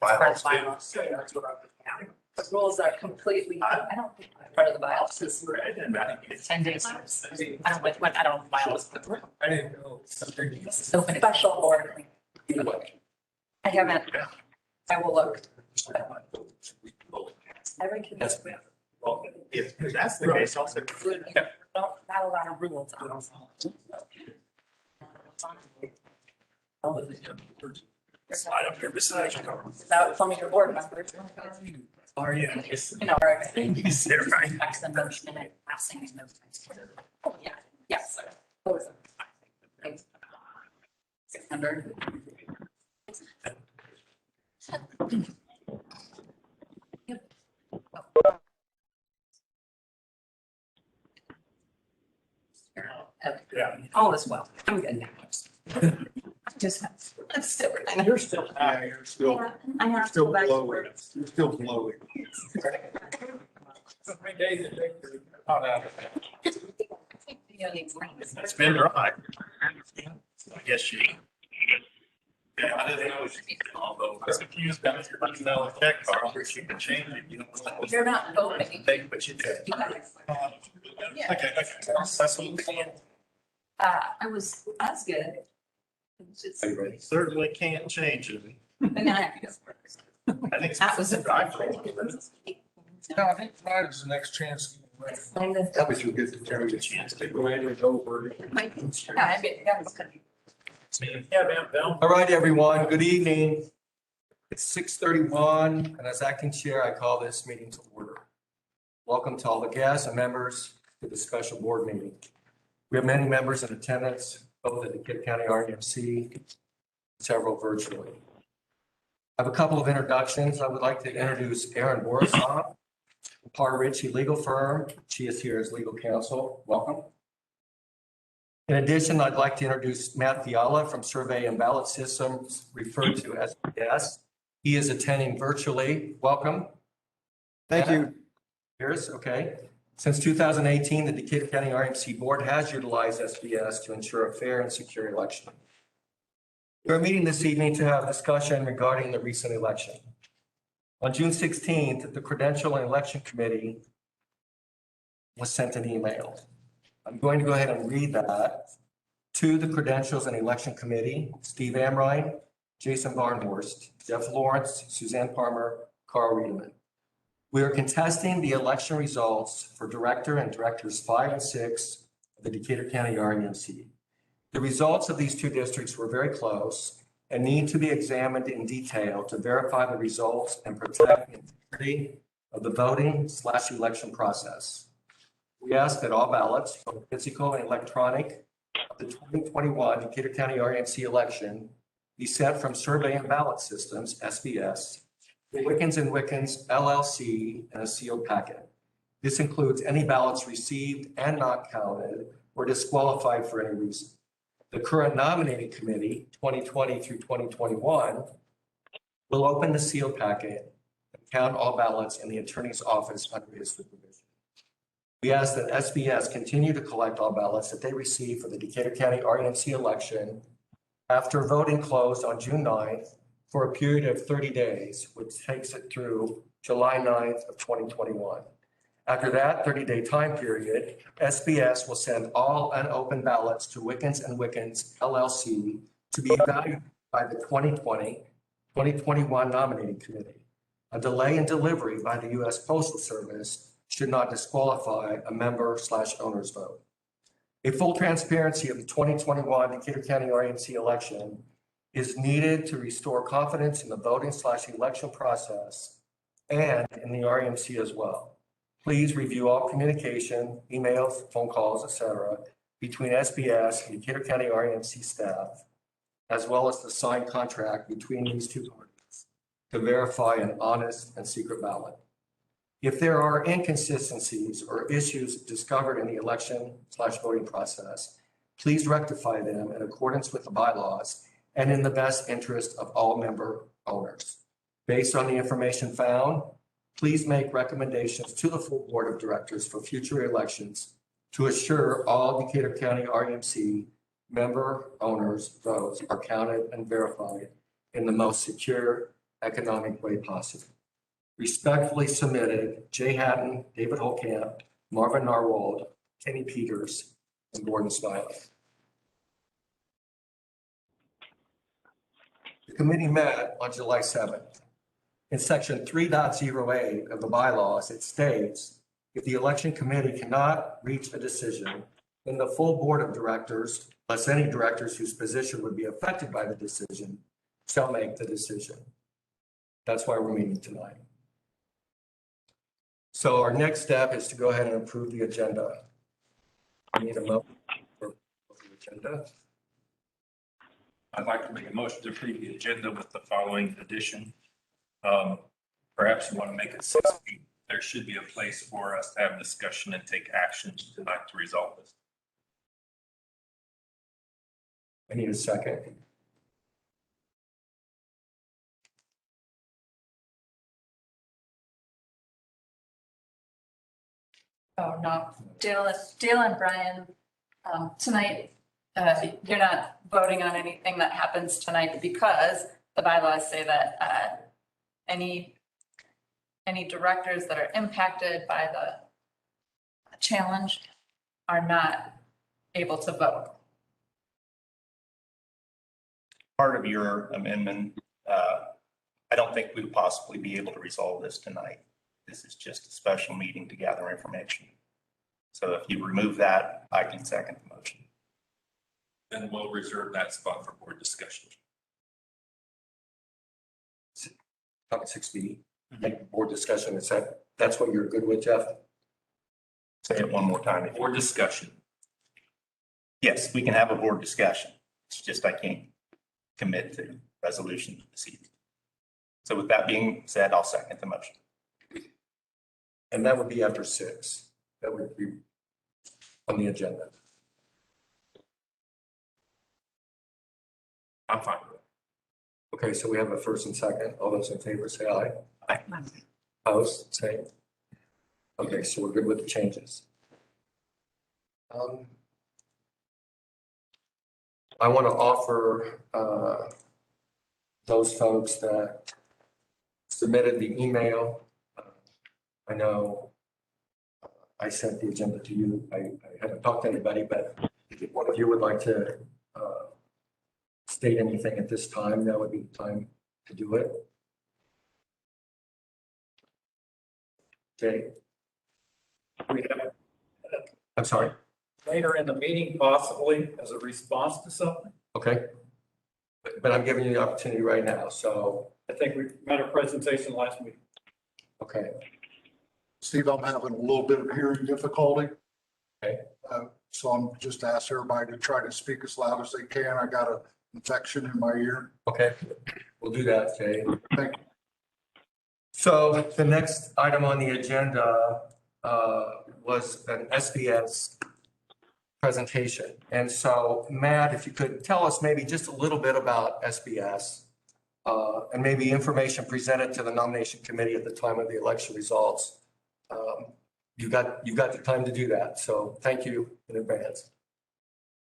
Bylaws. Bylaws. Yeah, that's what I was. Yeah. The rules are completely, I don't think they're part of the bylaws. It's I didn't know. 10 days. I don't know what, I don't know bylaws, but I didn't know. it's open special board. I haven't, I will look. Every community. Well, if that's the case, I'll say. Don't have a lot of rules on Slide up here beside you. without some of your board members. Are you? You know, or You sit right. X the motion and passing and those things. Oh, yeah, yes. Those are- 600. Yeah. All is well. I'm good now. Just, I'm still kind of. You're still. Yeah, you're still. I have to Still go back to blowing. work. You're still blowing. How many days it take to cut out of that? It's been dry. I guess you. Yeah, I didn't know. Although I was confused about your $100 check, Carl, if you can change it, you don't. You're not voting. Take, but you did. Okay, that's what. That's good. It's just- I certainly can't change it. But now I have to go to work. I think. That was a drive. No, I think Friday's the next chance. Kind of. That was your good, very good chance to go in and over. Yeah, I mean, that's good. Yeah, man, Bill. All right, everyone, good evening. It's 6:31, and as acting chair, I call this meeting to order. Welcome to all the guests and members to the special board meeting. We have many members in attendance, both at the Decatur County REMC, several virtually. I have a couple of introductions. I would like to introduce Erin Borisov, Parr Ritchie Legal Firm. She is here as legal counsel. Welcome. In addition, I'd like to introduce Matt Fiala from Survey and Ballot Systems, referred to as SBS. He is attending virtually. Welcome. Thank you. Here's, okay. Since 2018, the Decatur County RMC Board has utilized SBS to ensure a fair and secure election. We're meeting this evening to have discussion regarding the recent election. On June 16th, the Credential and Election Committee was sent an email. I'm going to go ahead and read that to the Credentials and Election Committee: Steve Amrine, Jason Barnhorst, Jeff Lawrence, Suzanne Palmer, Carl Riedemann. We are contesting the election results for Director and Directors 5 and 6 of the Decatur County REMC. The results of these two districts were very close and need to be examined in detail to verify the results and protect the integrity of the voting/election process. We ask that all ballots, both physical and electronic, of the 2021 Decatur County RMC election be sent from Survey and Ballot Systems, SBS, to Wickens & Wickens LLC in a sealed packet. This includes any ballots received and not counted or disqualified for any reason. The current nominating committee, 2020 through 2021, will open the sealed packet and count all ballots in the attorney's office under his supervision. We ask that SBS continue to collect all ballots that they receive for the Decatur County REMC election after voting closed on June 9th for a period of 30 days, which takes it through July 9th of 2021. After that 30-day time period, SBS will send all unopened ballots to Wickens & Wickens LLC to be evaluated by the 2020-2021 nominating committee. A delay in delivery by the U.S. Postal Service should not disqualify a member/owner's vote. A full transparency of the 2021 Decatur County RMC election is needed to restore confidence in the voting/election process and in the RMC as well. Please review all communication, emails, phone calls, etc., between SBS and Decatur County RMC staff, as well as the signed contract between these two parties to verify an honest and secret ballot. If there are inconsistencies or issues discovered in the election/voting process, please rectify them in accordance with the bylaws and in the best interest of all member owners. Based on the information found, please make recommendations to the full board of directors for future elections to assure all Decatur County RMC member owners' votes are counted and verified in the most secure economic way possible. Respectfully submitted, Jay Hatton, David Holcamp, Marvin Narwhal, Kenny Peters, and Gordon Smiley. The committee met on July 7th. In section 3.0A of the bylaws, it states, if the election committee cannot reach a decision, then the full board of directors, plus any directors whose position would be affected by the decision, shall make the decision. That's why we're meeting tonight. So our next step is to go ahead and approve the agenda. I need a motion for the agenda. I'd like to make a motion to approve the agenda with the following addition. Perhaps you want to make it 6 feet. There should be a place for us to have discussion and take action tonight to resolve this. I need a second. Oh, no, Dale and Brian, tonight, you're not voting on anything that happens tonight because the bylaws say that, any directors that are impacted by the challenge are not able to vote. Part of your amendment, I don't think we'd possibly be able to resolve this tonight. This is just a special meeting to gather information. So if you remove that, I can second the motion. Then we'll reserve that spot for board discussion. Topic 6B, make board discussion. That's what you're good with, Jeff? Say it one more time. Board discussion. Yes, we can have a board discussion. It's just I can't commit to resolution this evening. So with that being said, I'll second the motion. And that would be after 6. That would be on the agenda. I'm fine with it. Okay, so we have a first and second. All those in favor say aye. Aye. Opposed, same. Okay, so we're good with the changes. I want to offer those folks that submitted the email. I know I sent the agenda to you. I haven't talked to anybody, but if one of you would like to state anything at this time, that would be the time to do it. Okay. I'm sorry. Later in the meeting, possibly as a response to something. Okay. But I'm giving you the opportunity right now. So, I think we made a presentation last week. okay. Steve, I'm having a little bit of hearing difficulty. Okay. So I'm just asking everybody to try to speak as loud as they can. I got an infection in my ear. Okay. We'll do that, Jay. Thank you. So the next item on the agenda was an SBS presentation. And so Matt, if you could tell us maybe just a little bit about SBS and maybe information presented to the nomination committee at the time of the election results. You've got the time to do that. So thank you in advance.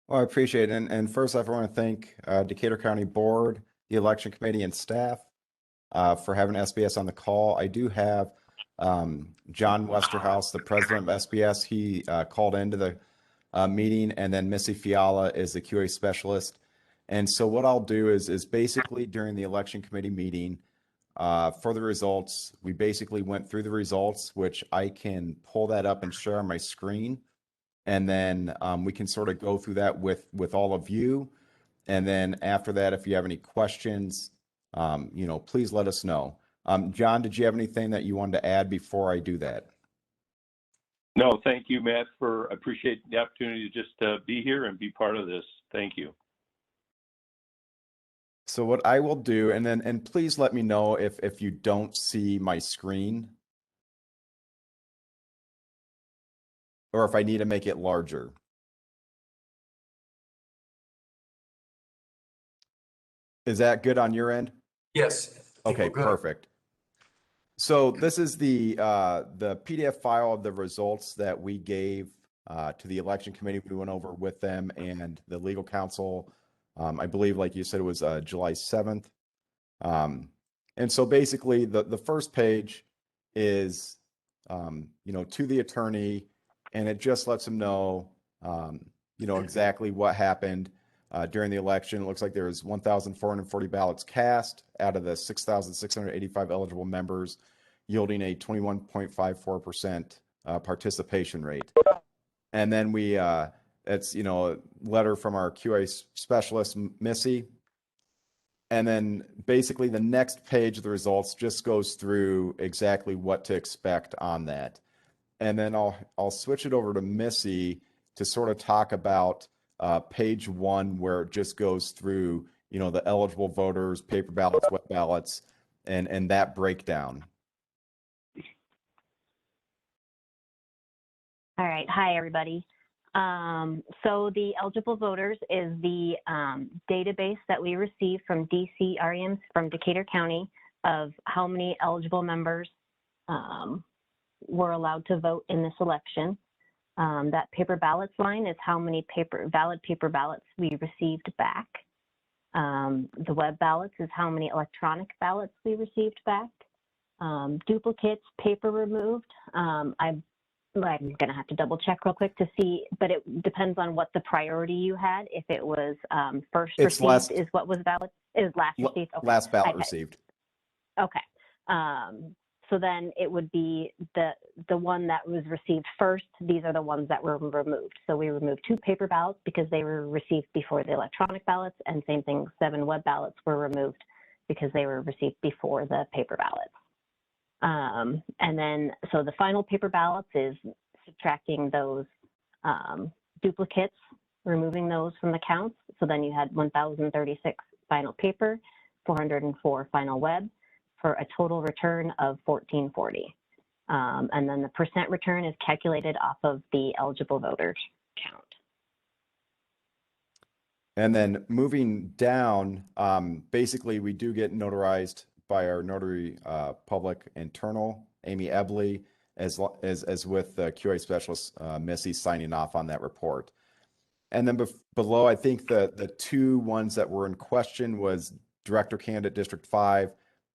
Well, I appreciate it. And first off, I want to thank Decatur County Board, the election committee and staff for having SBS on the call. I do have John Westerhouse, the president of SBS. He called into the meeting, and then Missy Fiala is the QA specialist. And so what I'll do is basically during the election committee meeting for the results, we basically went through the results, which I can pull that up and share on my screen. And then we can sort of go through that with all of you. And then after that, if you have any questions, please let us know. John, did you have anything that you wanted to add before I do that? No, thank you, Matt, appreciate the opportunity to just be here and be part of this. Thank you. So what I will do, and please let me know if you don't see my screen or if I need to make it larger. Is that good on your end? Yes. Okay, perfect. So this is the PDF file of the results that we gave to the election committee. We went over with them and the legal counsel. I believe, like you said, it was July 7th. And so basically the first page is, to the attorney, and it just lets them know, exactly what happened during the election. It looks like there was 1,440 ballots cast out of the 6,685 eligible members, yielding a 21.54% participation rate. And then it's, a letter from our QA specialist, Missy. And then basically the next page of the results just goes through exactly what to expect on that. And then I'll switch it over to Missy to sort of talk about page 1, where it just goes through, the eligible voters, paper ballots, wet ballots, and that breakdown. All right. Hi, everybody. So the eligible voters is the database that we received from DCREMs from Decatur County of how many eligible members were allowed to vote in this election. That paper ballots line is how many valid paper ballots we received back. The web ballots is how many electronic ballots we received back. Duplicates, paper removed. I'm going to have to double check real quick to see, but it depends on what the priority you had. If it was first It's received is what was valid. It was last received. Okay. Last ballot received. Okay. So then it would be the one that was received first. These are the ones that were removed. So we removed 2 paper ballots because they were received before the electronic ballots, and same thing, 7 web ballots were removed because they were received before the paper ballots. And then, so the final paper ballots is subtracting those duplicates, removing those from the counts. So then you had 1,036 final paper, 404 final web, for a total return of 1,440. And then the percent return is calculated off of the eligible voters count. And then moving down, basically we do get notarized by our notary public internal, Amy Ebley, as with the QA specialist, Missy, signing off on that report. And then below, I think the 2 ones that were in question was Director Candidate District 5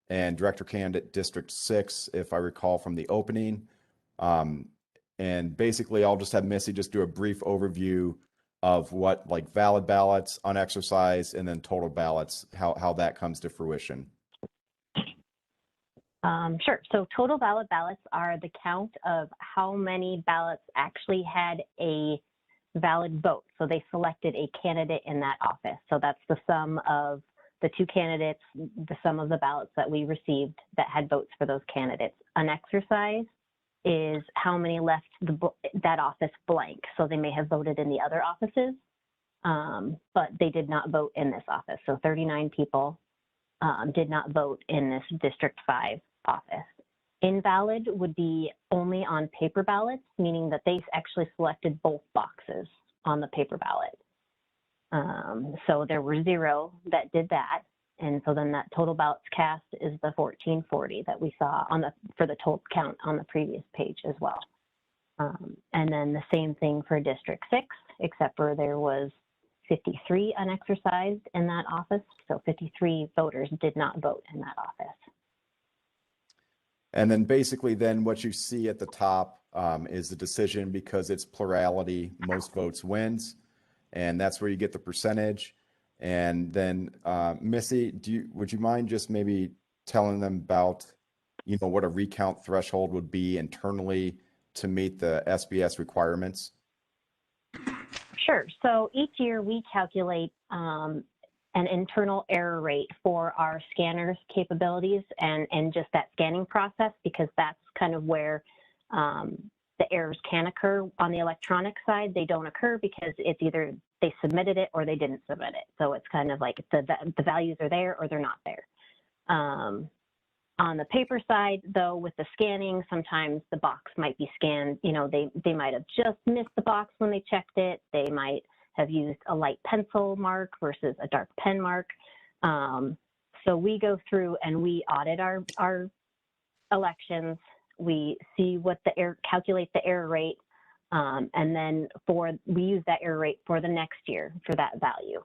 and Director Candidate District 6, if I recall from the opening. And basically, I'll just have Missy just do a brief overview of what, like, valid ballots, unexercised, and then total ballots, how that comes to fruition. Sure. So total valid ballots are the count of how many ballots actually had a valid vote. So they selected a candidate in that office. So that's the sum of the 2 candidates, the sum of the ballots that we received that had votes for those candidates. Unexercised is how many left that office blank. So they may have voted in the other offices, but they did not vote in this office. So 39 people did not vote in this District 5 office. Invalid would be only on paper ballots, meaning that they actually selected both boxes on the paper ballot. So there were 0 that did that. And so then that total ballots cast is the 1,440 that we saw for the total count on the previous page as well. And then the same thing for District 6, except for there was 53 unexercised in that office. So 53 voters did not vote in that office. And then basically then what you see at the top is the decision, because it's plurality, most votes wins. And that's where you get the percentage. And then Missy, would you mind just maybe telling them about, what a recount threshold would be internally to meet the SBS requirements? Sure. So each year we calculate an internal error rate for our scanners capabilities and just that scanning process, because that's kind of where the errors can occur. On the electronic side, they don't occur because it's either they submitted it or they didn't submit it. So it's kind of like the values are there or they're not there. On the paper side, though, with the scanning, sometimes the box might be scanned. They might have just missed the box when they checked it. They might have used a light pencil mark versus a dark pen mark. So we go through and we audit our elections. We see calculate the error rate, and then we use that error rate for the next year for that value.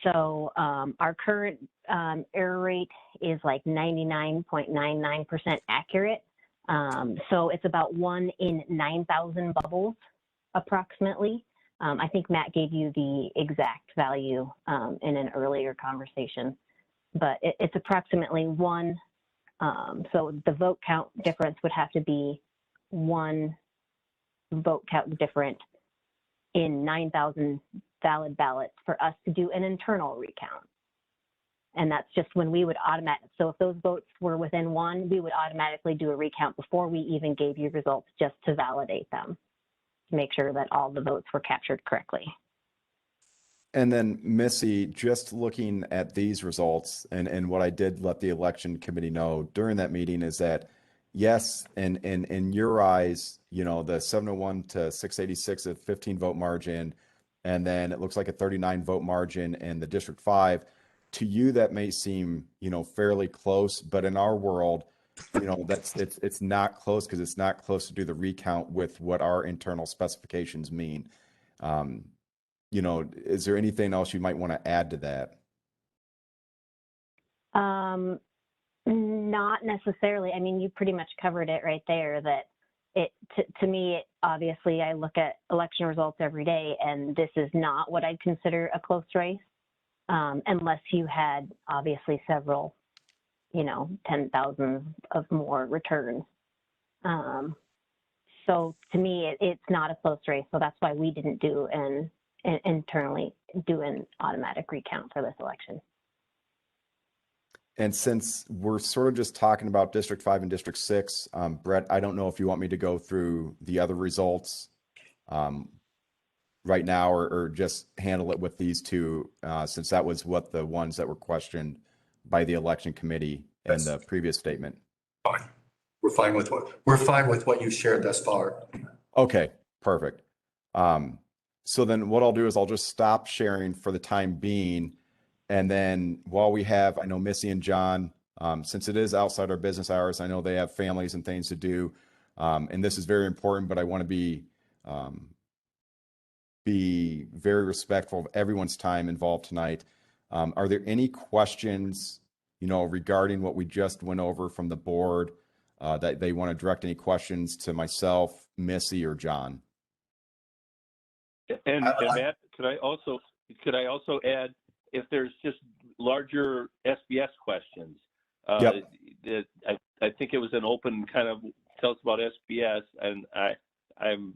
So our current error rate is like 99.99% accurate. So it's about 1 in 9,000 bubbles approximately. I think Matt gave you the exact value in an earlier conversation, but it's approximately 1. So the vote count difference would have to be 1 vote count different in 9,000 valid ballots for us to do an internal recount. And that's just when we would so if those votes were within 1, we would automatically do a recount before we even gave you results just to validate them, to make sure that all the votes were captured correctly. And then Missy, just looking at these results and what I did let the election committee know during that meeting is that, yes, in your eyes, you know, the 701 to 686, a 15 vote margin, and then it looks like a 39 vote margin in the District 5. To you, that may seem, you know, fairly close, but in our world, you know, it's not close because it's not close to do the recount with what our internal specifications mean. You know, is there anything else you might want to add to that? Not necessarily. I mean, you pretty much covered it right there, that to me, obviously, I look at election results every day, and this is not what I'd consider a close race, unless you had obviously several, you know, 10,000 of more returns. So to me, it's not a close race. So that's why we didn't do internally do an automatic recount for this election. And since we're sort of just talking about District 5 and District 6, Brett, I don't know if you want me to go through the other results right now or just handle it with these two, since that was what the ones that were questioned by the election committee in the previous statement. Fine. We're fine with what you shared thus far. Okay, perfect. So then what I'll do is I'll just stop sharing for the time being. And then while we have, I know Missy and John, since it is outside our business hours, I know they have families and things to do. And this is very important, but I want to be very respectful of everyone's time involved tonight. Are there any questions, you know, regarding what we just went over from the board, that they want to direct any questions to myself, Missy, or John? And Matt, could I also add, if there's just larger SBS questions? Yep. I think it was an open kind of tell us about SBS, and I'm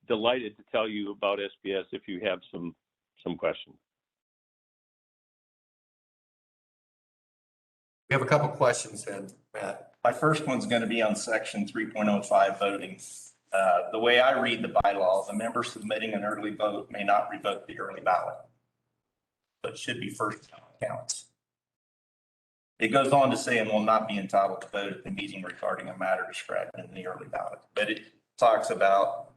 delighted to tell you about SBS if you have some questions. We have a couple questions then, Matt. My first one's going to be on section 3.05 voting. The way I read the bylaws, a member submitting an early vote may not revoke the early ballot, but should be first counts. It goes on to say and will not be entitled to vote at the meeting regarding a matter described in the early ballot, but it talks about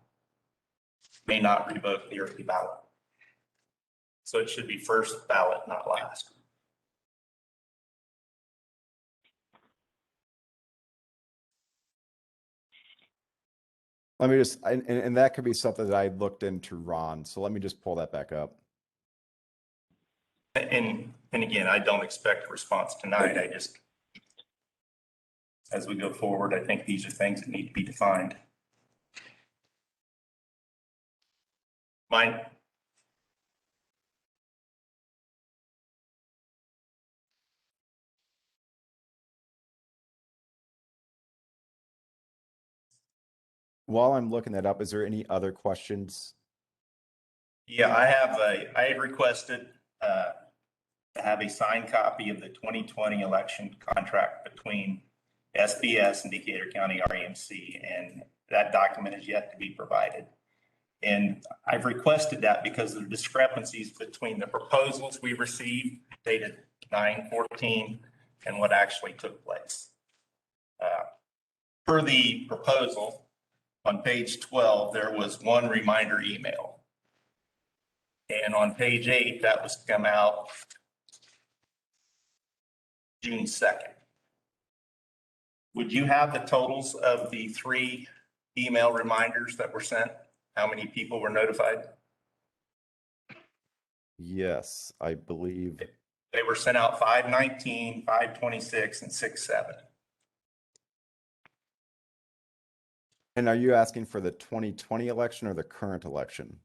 may not revoke the early ballot. So it should be first ballot, not last. Let me just, and that could be something that I looked into, Ron. So let me just pull that back up. And again, I don't expect a response tonight. I just, as we go forward, I think these are things that need to be defined. Mine. While I'm looking that up, is there any other questions? Yeah, I had requested to have a signed copy of the 2020 election contract between SBS and Decatur County REMC, and that document is yet to be provided. And I've requested that because of the discrepancies between the proposals we received dated 9/14 and what actually took place. Per the proposal, on page 12, there was one reminder email. And on page 8, that was come out June 2nd. Would you have the totals of the 3 email reminders that were sent? How many people were notified? Yes, I believe. They were sent out 5/19, 5/26, and 6/7. And are you asking for the 2020 election or the current election?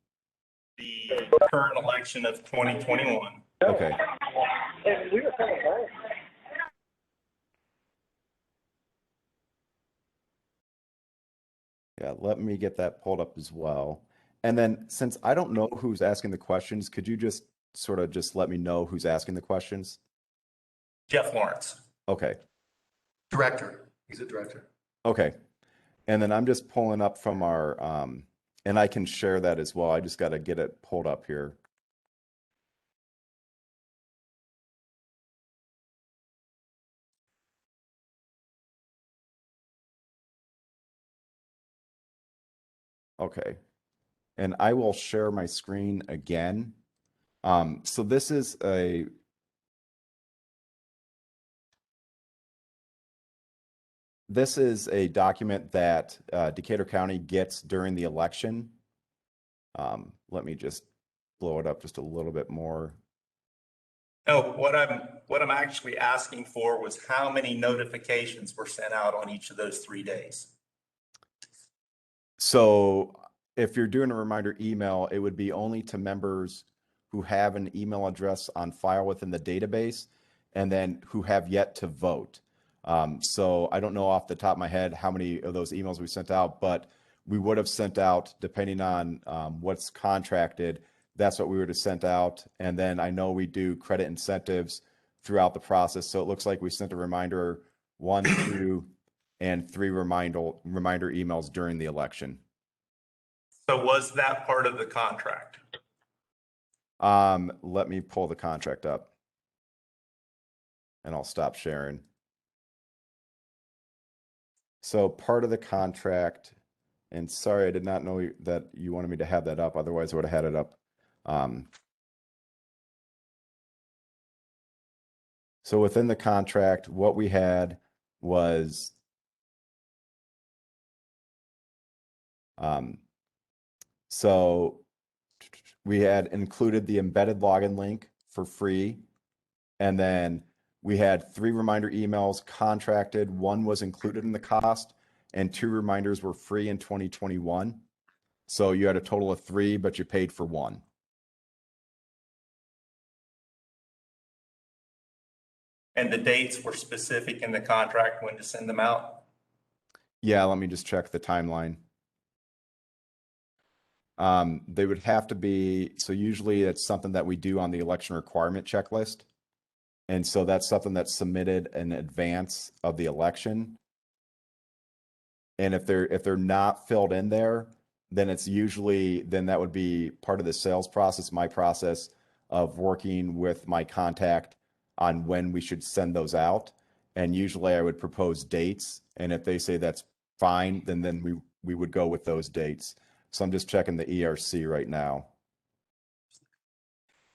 The current election of 2021. Okay. Yeah, let me get that pulled up as well. And then since I don't know who's asking the questions, could you just sort of just let me know who's asking the questions? Jeff Lawrence. Okay. Director, he's a director. Okay. And then I'm just pulling up from our, and I can share that as well. I just got to get it pulled up here. Okay. And I will share my screen again. So this is a document that Decatur County gets during the election. Let me just blow it up just a little bit more. No, what I'm actually asking for was how many notifications were sent out on each of those 3 days. So if you're doing a reminder email, it would be only to members who have an email address on file within the database and then who have yet to vote. So I don't know off the top of my head how many of those emails we sent out, but we would have sent out, depending on what's contracted, that's what we would have sent out. And then I know we do credit incentives throughout the process. So it looks like we sent a reminder 1, 2, and 3 reminder emails during the election. So was that part of the contract? Let me pull the contract up and I'll stop sharing. So part of the contract, and sorry, I did not know that you wanted me to have that up. Otherwise I would have had it up. So within the contract, what we had was so we had included the embedded login link for free. And then we had 3 reminder emails contracted. 1 was included in the cost and 2 reminders were free in 2021. So you had a total of 3, but you paid for 1. And the dates were specific in the contract when to send them out? Yeah, let me just check the timeline. They would have to be, so usually it's something that we do on the election requirement checklist. And so that's something that's submitted in advance of the election. And if they're not filled in there, then it's usually, then that would be part of the sales process, my process of working with my contact on when we should send those out. And usually I would propose dates. And if they say that's fine, then we would go with those dates. So I'm just checking the ERC right now.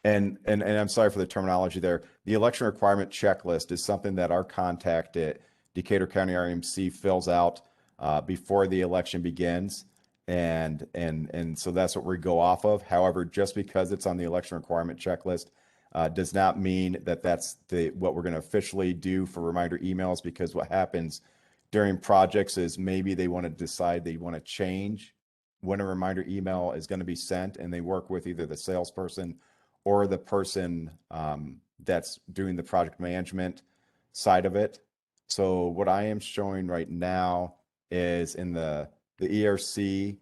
And I'm sorry for the terminology there. The election requirement checklist is something that our contact at Decatur County RMC fills out before the election begins. And so that's what we go off of. However, just because it's on the election requirement checklist does not mean that that's what we're going to officially do for reminder emails, because what happens during projects is maybe they want to decide they want to change when a reminder email is going to be sent, and they work with either the salesperson or the person that's doing the project management side of it. So what I am showing right now is in the ERC,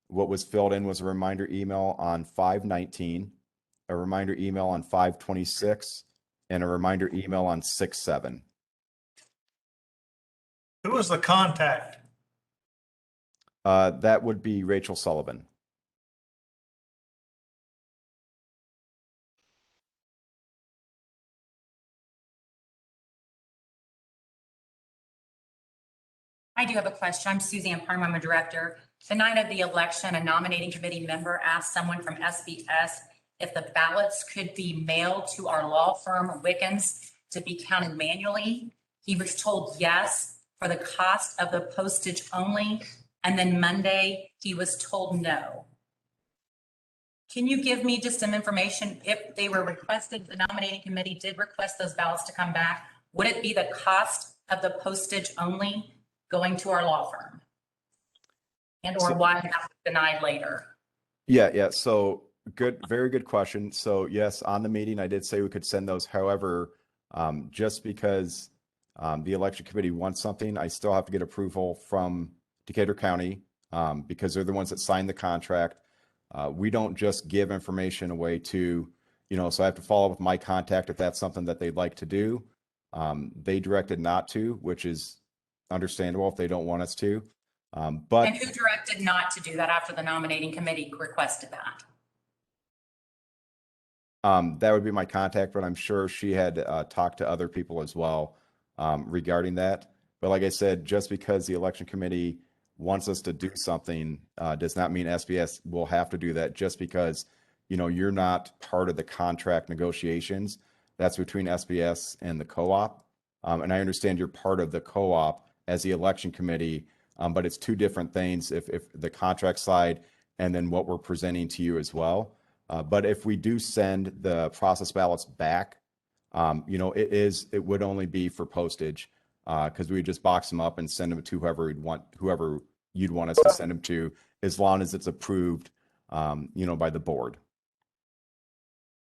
what was filled in was a reminder email on 5/19, a reminder email on 5/26, and a reminder email on 6/7. Who was the contact? That would be Rachel Sullivan. I do have a question. I'm Suzanne Parham. I'm a director. The night of the election, a nominating committee member asked someone from SBS if the ballots could be mailed to our law firm, Wickens, to be counted manually. He was told yes for the cost of the postage only. And then Monday, he was told no. Can you give me just some information if they were requested, the nominating committee did request those ballots to come back? Would it be the cost of the postage only going to our law firm? And or why that was denied later? Yeah. So good, very good question. So yes, on the meeting, I did say we could send those. However, just because the election committee wants something, I still have to get approval from Decatur County because they're the ones that signed the contract. We don't just give information away to, so I have to follow up with my contact if that's something that they'd like to do. They directed not to, which is understandable if they don't want us to. But And who directed not to do that after the nominating committee requested that? that would be my contact, but I'm sure she had talked to other people as well regarding that. But like I said, just because the election committee wants us to do something does not mean SBS will have to do that just because, you're not part of the contract negotiations. That's between SBS and the co-op. And I understand you're part of the co-op as the election committee, but it's two different things if the contract side and then what we're presenting to you as well. But if we do send the process ballots back, it would only be for postage because we just box them up and send them to whoever you'd want us to send them to, as long as it's approved, by the board.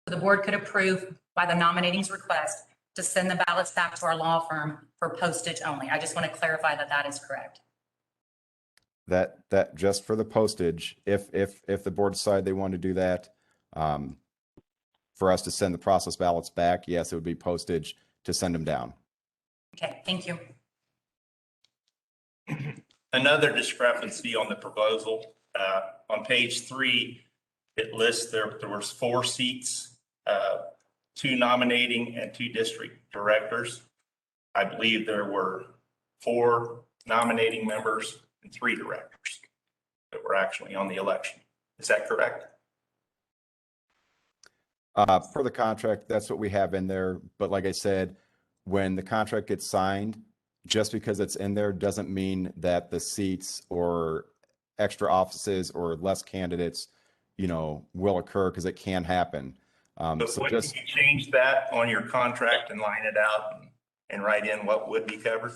The board could approve by the nominating's request to send the ballots back to our law firm for postage only. I just want to clarify that that is correct. That just for the postage, if the board decide they want to do that, for us to send the process ballots back, yes, it would be postage to send them down. Okay, thank you. Another discrepancy on the proposal, on page 3, it lists there was 4 seats, 2 nominating and 2 district directors. I believe there were 4 nominating members and 3 directors that were actually on the election. Is that correct? For the contract, that's what we have in there. But like I said, when the contract gets signed, just because it's in there doesn't mean that the seats or extra offices or less candidates, will occur, because it can happen. But So wouldn't just, you change that on your contract and line it out and write in what would be covered?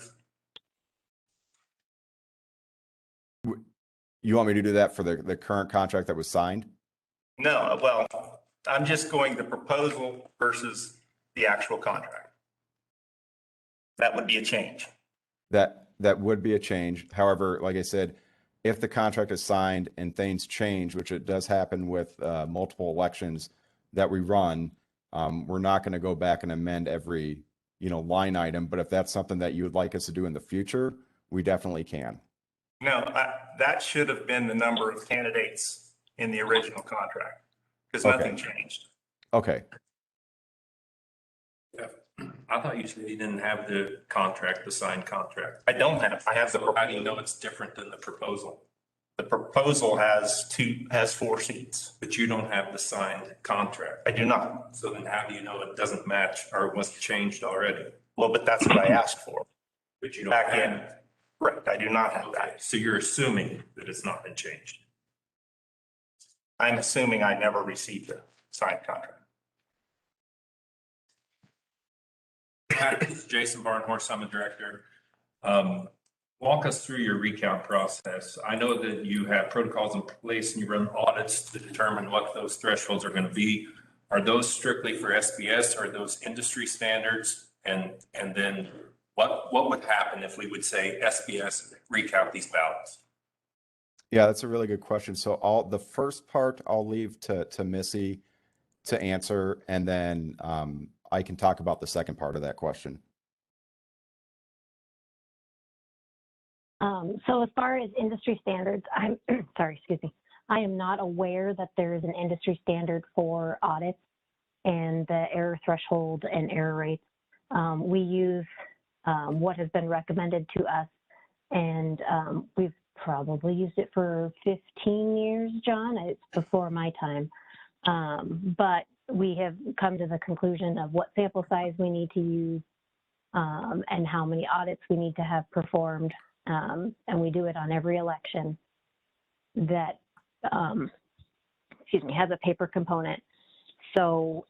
you want me to do that for the current contract that was signed? No, well, I'm just going the proposal versus the actual contract. That would be a change. That would be a change. However, like I said, if the contract is signed and things change, which it does happen with multiple elections that we run, we're not going to go back and amend every, line item. But if that's something that you would like us to do in the future, we definitely can. No, that should have been the number of candidates in the original contract because nothing changed. Okay. I thought you said you didn't have the contract, the signed contract. I don't have, I have the, So how do you know it's different than the proposal? the proposal has 4 seats. But you don't have the signed contract. I do not. So then how do you know it doesn't match or was changed already? Well, but that's what I asked for. But you don't Back have in. it. Correct. I do not have Okay, that. so you're assuming that it's not been changed. I'm assuming I never received a signed contract. Hi, this is Jason Barnhorst, I'm a director. Walk us through your recount process. I know that you have protocols in place and you run audits to determine what those thresholds are going to be. Are those strictly for SBS? Are those industry standards? And then what would happen if we would say SBS recount these ballots? Yeah, that's a really good question. So the first part I'll leave to Missy to answer, and then I can talk about the second part of that question. So as far as industry standards, I'm sorry, excuse me. I am not aware that there is an industry standard for audits and the error threshold and error rates. We use what has been recommended to us, and we've probably used it for 15 years, John. It's before my time. But we have come to the conclusion of what sample size we need to use and how many audits we need to have performed. And we do it on every election that has a paper component. So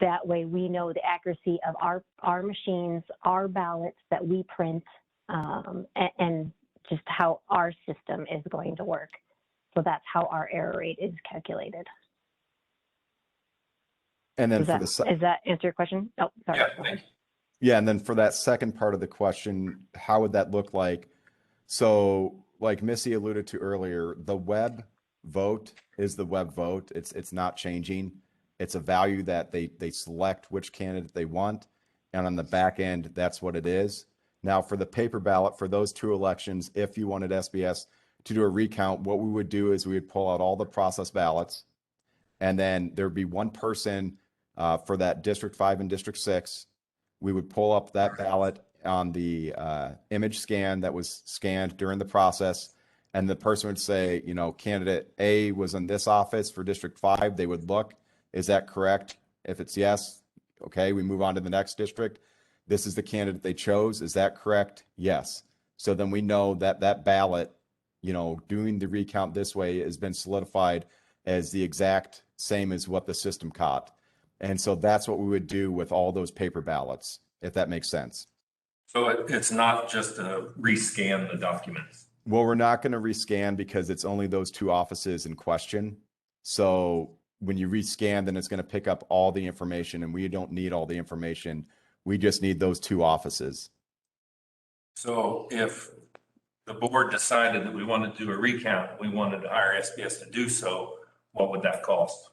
that way we know the accuracy of our machines, our ballots that we print, and just how our system is going to work. So that's how our error rate is calculated. And then Does that answer your question? Oh, sorry. Yeah, Go ahead. Yeah, and then for that second part of the question, how would that look like? So like Missy alluded to earlier, the web vote is the web vote. It's not changing. It's a value that they select which candidate they want. And on the back end, that's what it is. Now for the paper ballot, for those two elections, if you wanted SBS to do a recount, what we would do is we would pull out all the process ballots. And then there'd be one person for that District 5 and District 6. We would pull up that ballot on the image scan that was scanned during the process. And the person would say, you know, candidate A was in this office for District 5. They would look, is that correct? If it's yes, okay, we move on to the next district. This is the candidate they chose. Is that correct? Yes. So then we know that that ballot, you know, doing the recount this way has been solidified as the exact same as what the system caught. And so that's what we would do with all those paper ballots, if that makes sense. So it's not just to rescan the documents. Well, we're not going to rescan because it's only those two offices in question. So when you rescan, then it's going to pick up all the information, and we don't need all the information. We just need those two offices. So if the board decided that we wanted to do a recount, we wanted to hire SBS to do so, what would that cost?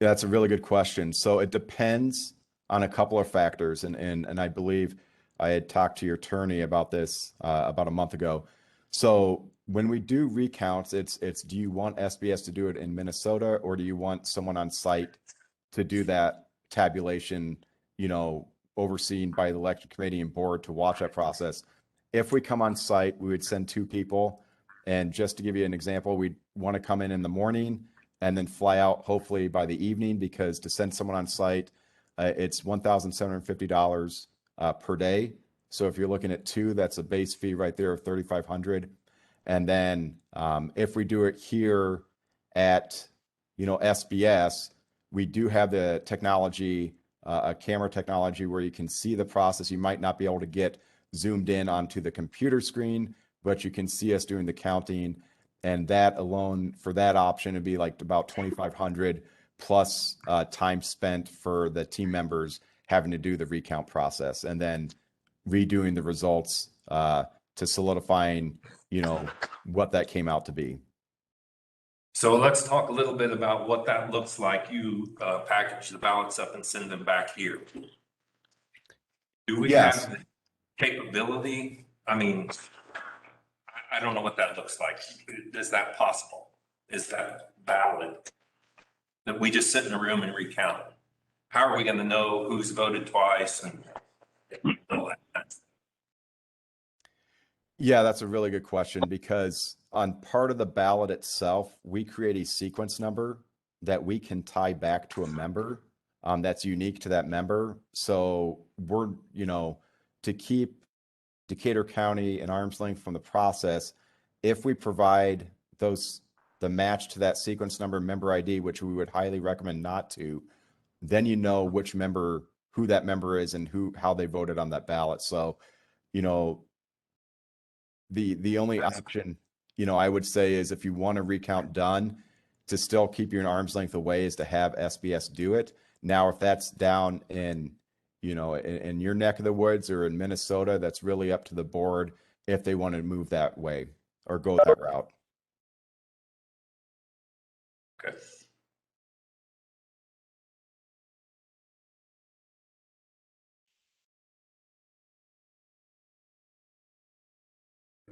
Yeah, that's a really good question. So it depends on a couple of factors. And I believe I had talked to your attorney about this about a month ago. So when we do recounts, it's do you want SBS to do it in Minnesota, or do you want someone on site to do that tabulation, you know, overseen by the election committee and board to watch that process? If we come on site, we would send two people. And just to give you an example, we'd want to come in the morning and then fly out hopefully by the evening, because to send someone on site, it's $1,750 per day. So if you're looking at two, that's a base fee right there of $3,500. And then if we do it here at, you know, SBS, we do have the technology, a camera technology where you can see the process. You might not be able to get zoomed in onto the computer screen, but you can see us doing the counting. And that alone, for that option, would be like about $2,500 plus time spent for the team members having to do the recount process, and then redoing the results to solidifying, you know, what that came out to be. So let's talk a little bit about what that looks like. You package the ballots up and send them back here. Do we Yes. have the capability? I mean, I don't know what that looks like. Is that possible? Is that valid? That we just sit in a room and recount it? How are we going to know who's voted twice and all that? Yeah, that's a really good question, because on part of the ballot itself, we create a sequence number that we can tie back to a member that's unique to that member. So we're, you know, to keep Decatur County an arm's length from the process, if we provide the match to that sequence number, member ID, which we would highly recommend not to, then you know which member, who that member is and how they voted on that ballot. So, you know, the only option, you know, I would say is if you want a recount done, to still keep you an arm's length away, is to have SBS do it. Now, if that's down in, you know, in your neck of the woods or in Minnesota, that's really up to the board if they want to move that way or go that route. Okay.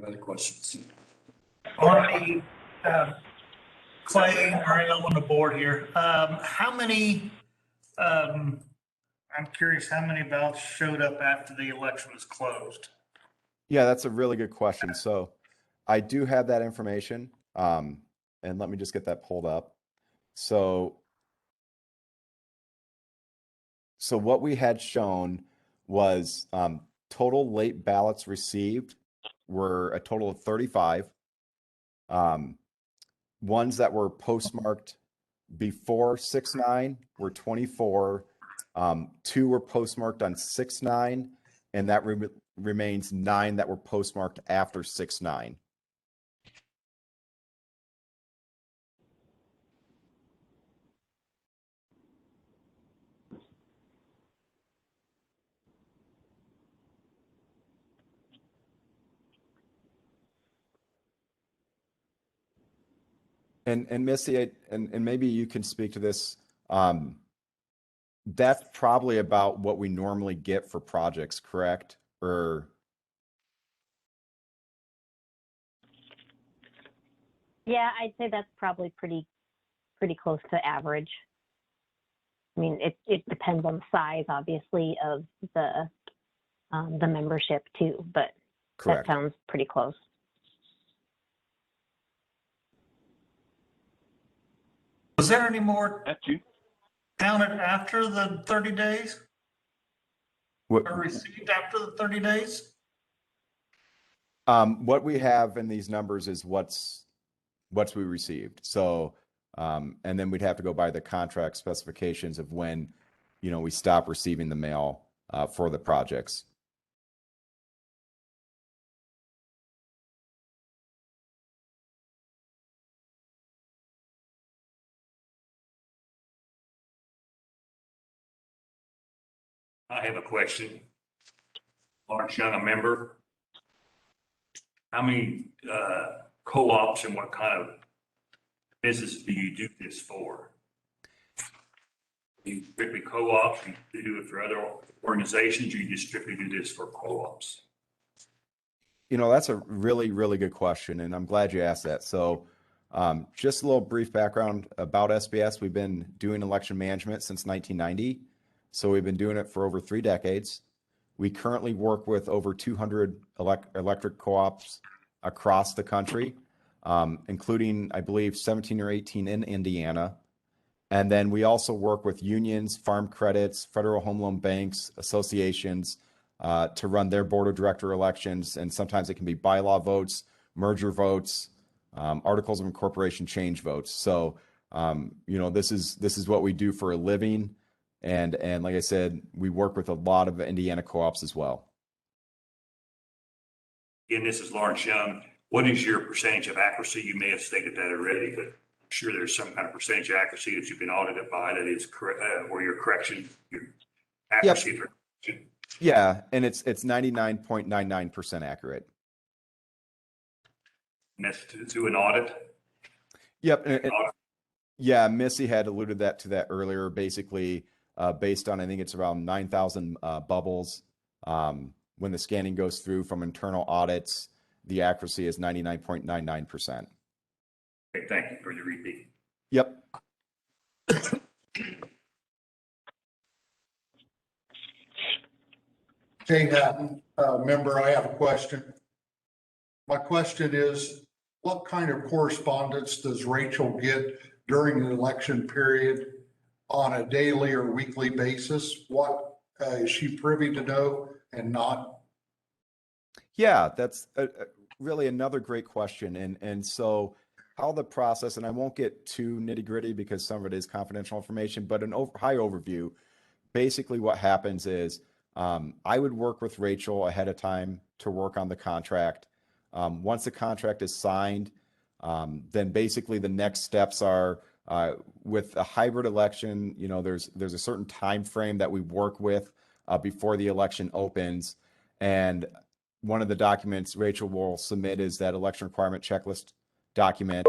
Other questions? On the, Clay, or anyone on the board here, how many, I'm curious, how many ballots showed up after the election was closed? Yeah, that's a really good question. So I do have that information. And let me just get that pulled up. So what we had shown was total late ballots received were a total of 35. Ones that were postmarked before 6/9 were 24. 2 were postmarked on 6/9, and that remains 9 that were postmarked after 6/9. And Missy, and maybe you can speak to this. That's probably about what we normally get for projects, correct? Or Yeah, I'd say that's probably pretty close to average. I mean, it depends on the size, obviously, of the membership too, but correct. that sounds pretty close. Was there any more After you, counted after the 30 days What, or received after the 30 days? what we have in these numbers is what's we received. So, and then we'd have to go by the contract specifications of when, we stop receiving the mail for the projects. I have a question. Lawrence Young, a member. How many co-ops and what kind of business do you do this for? You strictly co-ops, you do it for other organizations, or you just strictly do this for co-ops? That's a really, really good question, and I'm glad you asked that. So, just a little brief background about SBS. We've been doing election management since 1990. So we've been doing it for over 3 decades. We currently work with over 200 electric co-ops across the country, including, I believe, 17 or 18 in Indiana. And then we also work with unions, farm credits, federal home loan banks, associations to run their board of director elections. And sometimes it can be bylaw votes, merger votes, articles of incorporation change votes. So, this is what we do for a living. And like I said, we work with a lot of Indiana co-ops as well. Again, this is Lawrence Young. What is your percentage of accuracy? You may have stated that already, but I'm sure there's some kind of percentage of accuracy that you've been audited by that is correct, or your correction, your accuracy. Yep. Yeah, and it's 99.99% accurate. And that's to an audit? Yep. Yeah, Missy had alluded to that earlier. Basically, based on, I think it's around 9,000 bubbles. When the scanning goes through from internal audits, the accuracy is 99.99%. Okay, thank you for the repeat. Yep. Jay Hatton, member, I have a question. My question is, what kind of correspondence does Rachel get during the election period on a daily or weekly basis? What is she privy to know and not? Yeah, that's really another great question. And so how the process, and I won't get too nitty gritty because some of it is confidential information, but an high overview, basically what happens is I would work with Rachel ahead of time to work on the contract. Once the contract is signed, then basically the next steps are with a hybrid election, there's a certain time frame that we work with before the election opens. And one of the documents Rachel will submit is that election requirement checklist document.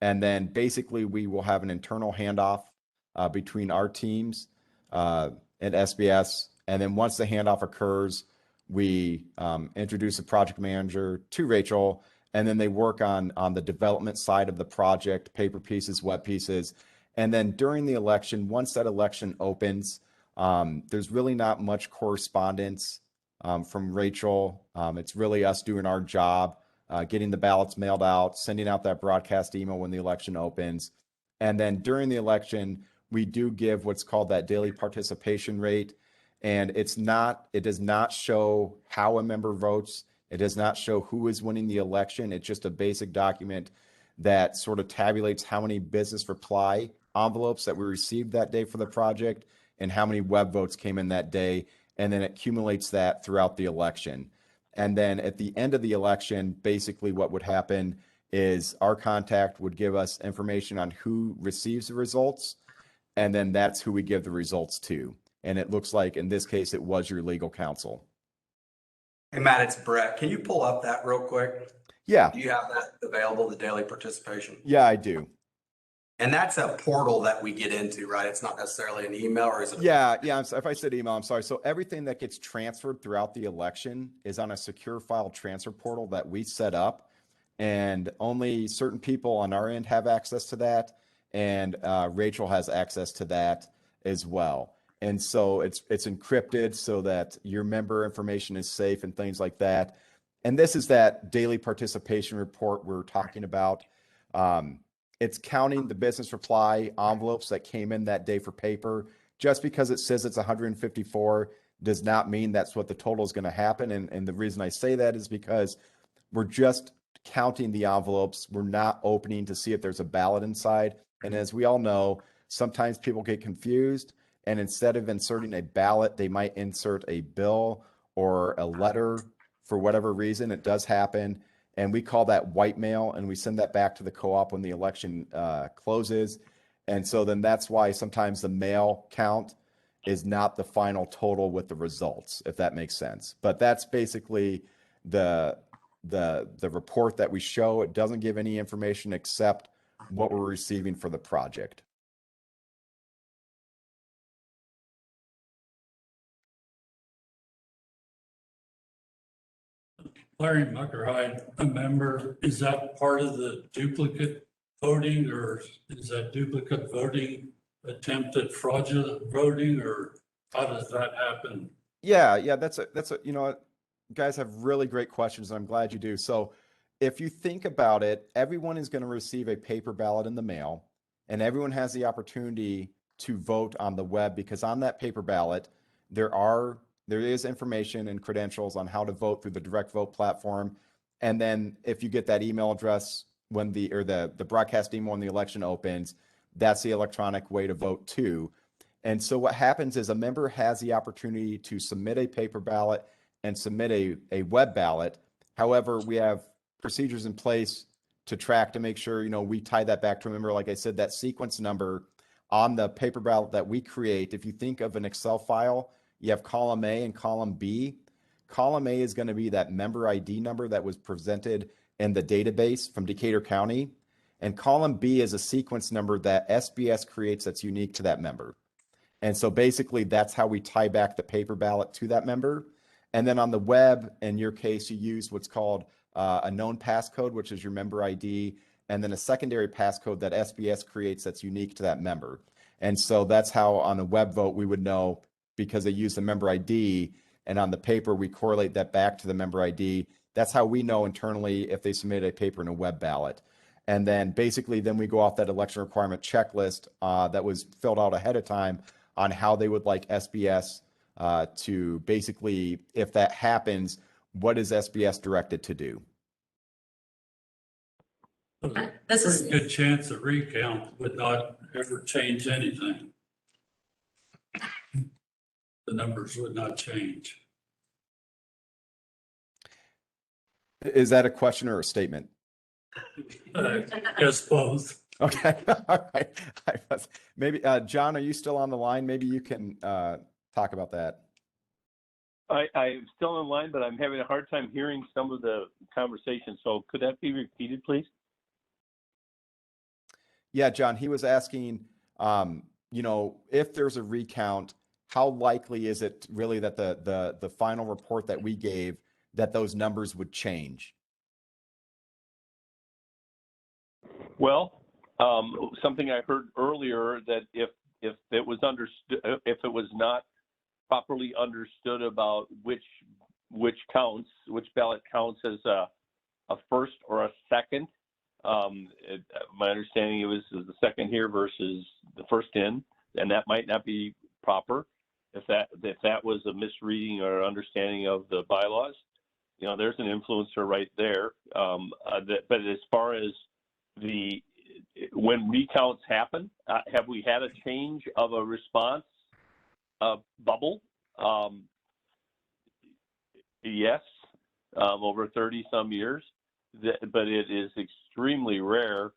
And then basically we will have an internal handoff between our teams at SBS. And then once the handoff occurs, we introduce a project manager to Rachel, and then they work on the development side of the project, paper pieces, web pieces. And then during the election, once that election opens, there's really not much correspondence from Rachel. It's really us doing our job, getting the ballots mailed out, sending out that broadcast email when the election opens. And then during the election, we do give what's called that daily participation rate. And it does not show how a member votes. It does not show who is winning the election. It's just a basic document that sort of tabulates how many business reply envelopes that we received that day for the project and how many web votes came in that day. And then it accumulates that throughout the election. And then at the end of the election, basically what would happen is our contact would give us information on who receives the results. And then that's who we give the results to. And it looks like in this case, it was your legal counsel. Hey, Matt, it's Brett. Can you pull up that real quick? Yeah. Do you have that available, the daily participation? Yeah, I do. And that's a portal that we get into, right? It's not necessarily an email, or is it? Yeah. If I said email, I'm sorry. So everything that gets transferred throughout the election is on a secure file transfer portal that we set up, and only certain people on our end have access to that. And Rachel has access to that as well. And so it's encrypted so that your member information is safe and things like that. And this is that daily participation report we're talking about. It's counting the business reply envelopes that came in that day for paper. Just because it says it's 154 does not mean that's what the total is going to happen. And the reason I say that is because we're just counting the envelopes. We're not opening to see if there's a ballot inside. And as we all know, sometimes people get confused, and instead of inserting a ballot, they might insert a bill or a letter for whatever reason. It does happen. And we call that white mail, and we send that back to the co-op when the election closes. And so then that's why sometimes the mail count is not the final total with the results, if that makes sense. But that's basically the report that we show. It doesn't give any information except what we're receiving for the project. Larry Muckerhide, a member, is that part of the duplicate voting, or is that duplicate voting attempt at fraudulent voting, or how does that happen? Yeah, that's a you know, guys have really great questions, and I'm glad you do. So if you think about it, everyone is going to receive a paper ballot in the mail, and everyone has the opportunity to vote on the web, because on that paper ballot, there is information and credentials on how to vote through the direct vote platform. And then if you get that email address when the broadcast email when the election opens, that's the electronic way to vote too. And so what happens is a member has the opportunity to submit a paper ballot and submit a web ballot. However, we have procedures in place to track to make sure, we tie that back to, remember, like I said, that sequence number on the paper ballot that we create. If you think of an Excel file, you have column A and column B. Column A is going to be that member ID number that was presented in the database from Decatur County. And column B is a sequence number that SBS creates that's unique to that member. And so basically that's how we tie back the paper ballot to that member. And then on the web, in your case, you use what's called a known passcode, which is your member ID, and then a secondary passcode that SBS creates that's unique to that member. And so that's how on a web vote we would know, because they use the member ID, and on the paper we correlate that back to the member ID. That's how we know internally if they submitted a paper and a web ballot. And then basically then we go off that election requirement checklist that was filled out ahead of time on how they would like SBS to basically, if that happens, what is SBS directed to do? This is Pretty good chance the recount would not ever change anything. The numbers would not change. Is that a question or a statement? Guess both. Okay. All right. Maybe, John, are you still on the line? Maybe you can talk about that. I'm still in line, but I'm having a hard time hearing some of the conversation. So could that be repeated, please? Yeah, John, he was asking, if there's a recount, how likely is it really that the final report that we gave, that those numbers would change? Well, something I heard earlier, that if it was understood, if it was not properly understood about which ballot counts as a first or a second. My understanding it was the second here versus the first in, and that might not be proper. If that was a misreading or understanding of the bylaws, there's an influencer right there. But as far as the when recounts happen, have we had a change of a response bubble? Yes, over 30 some years, but it is extremely rare.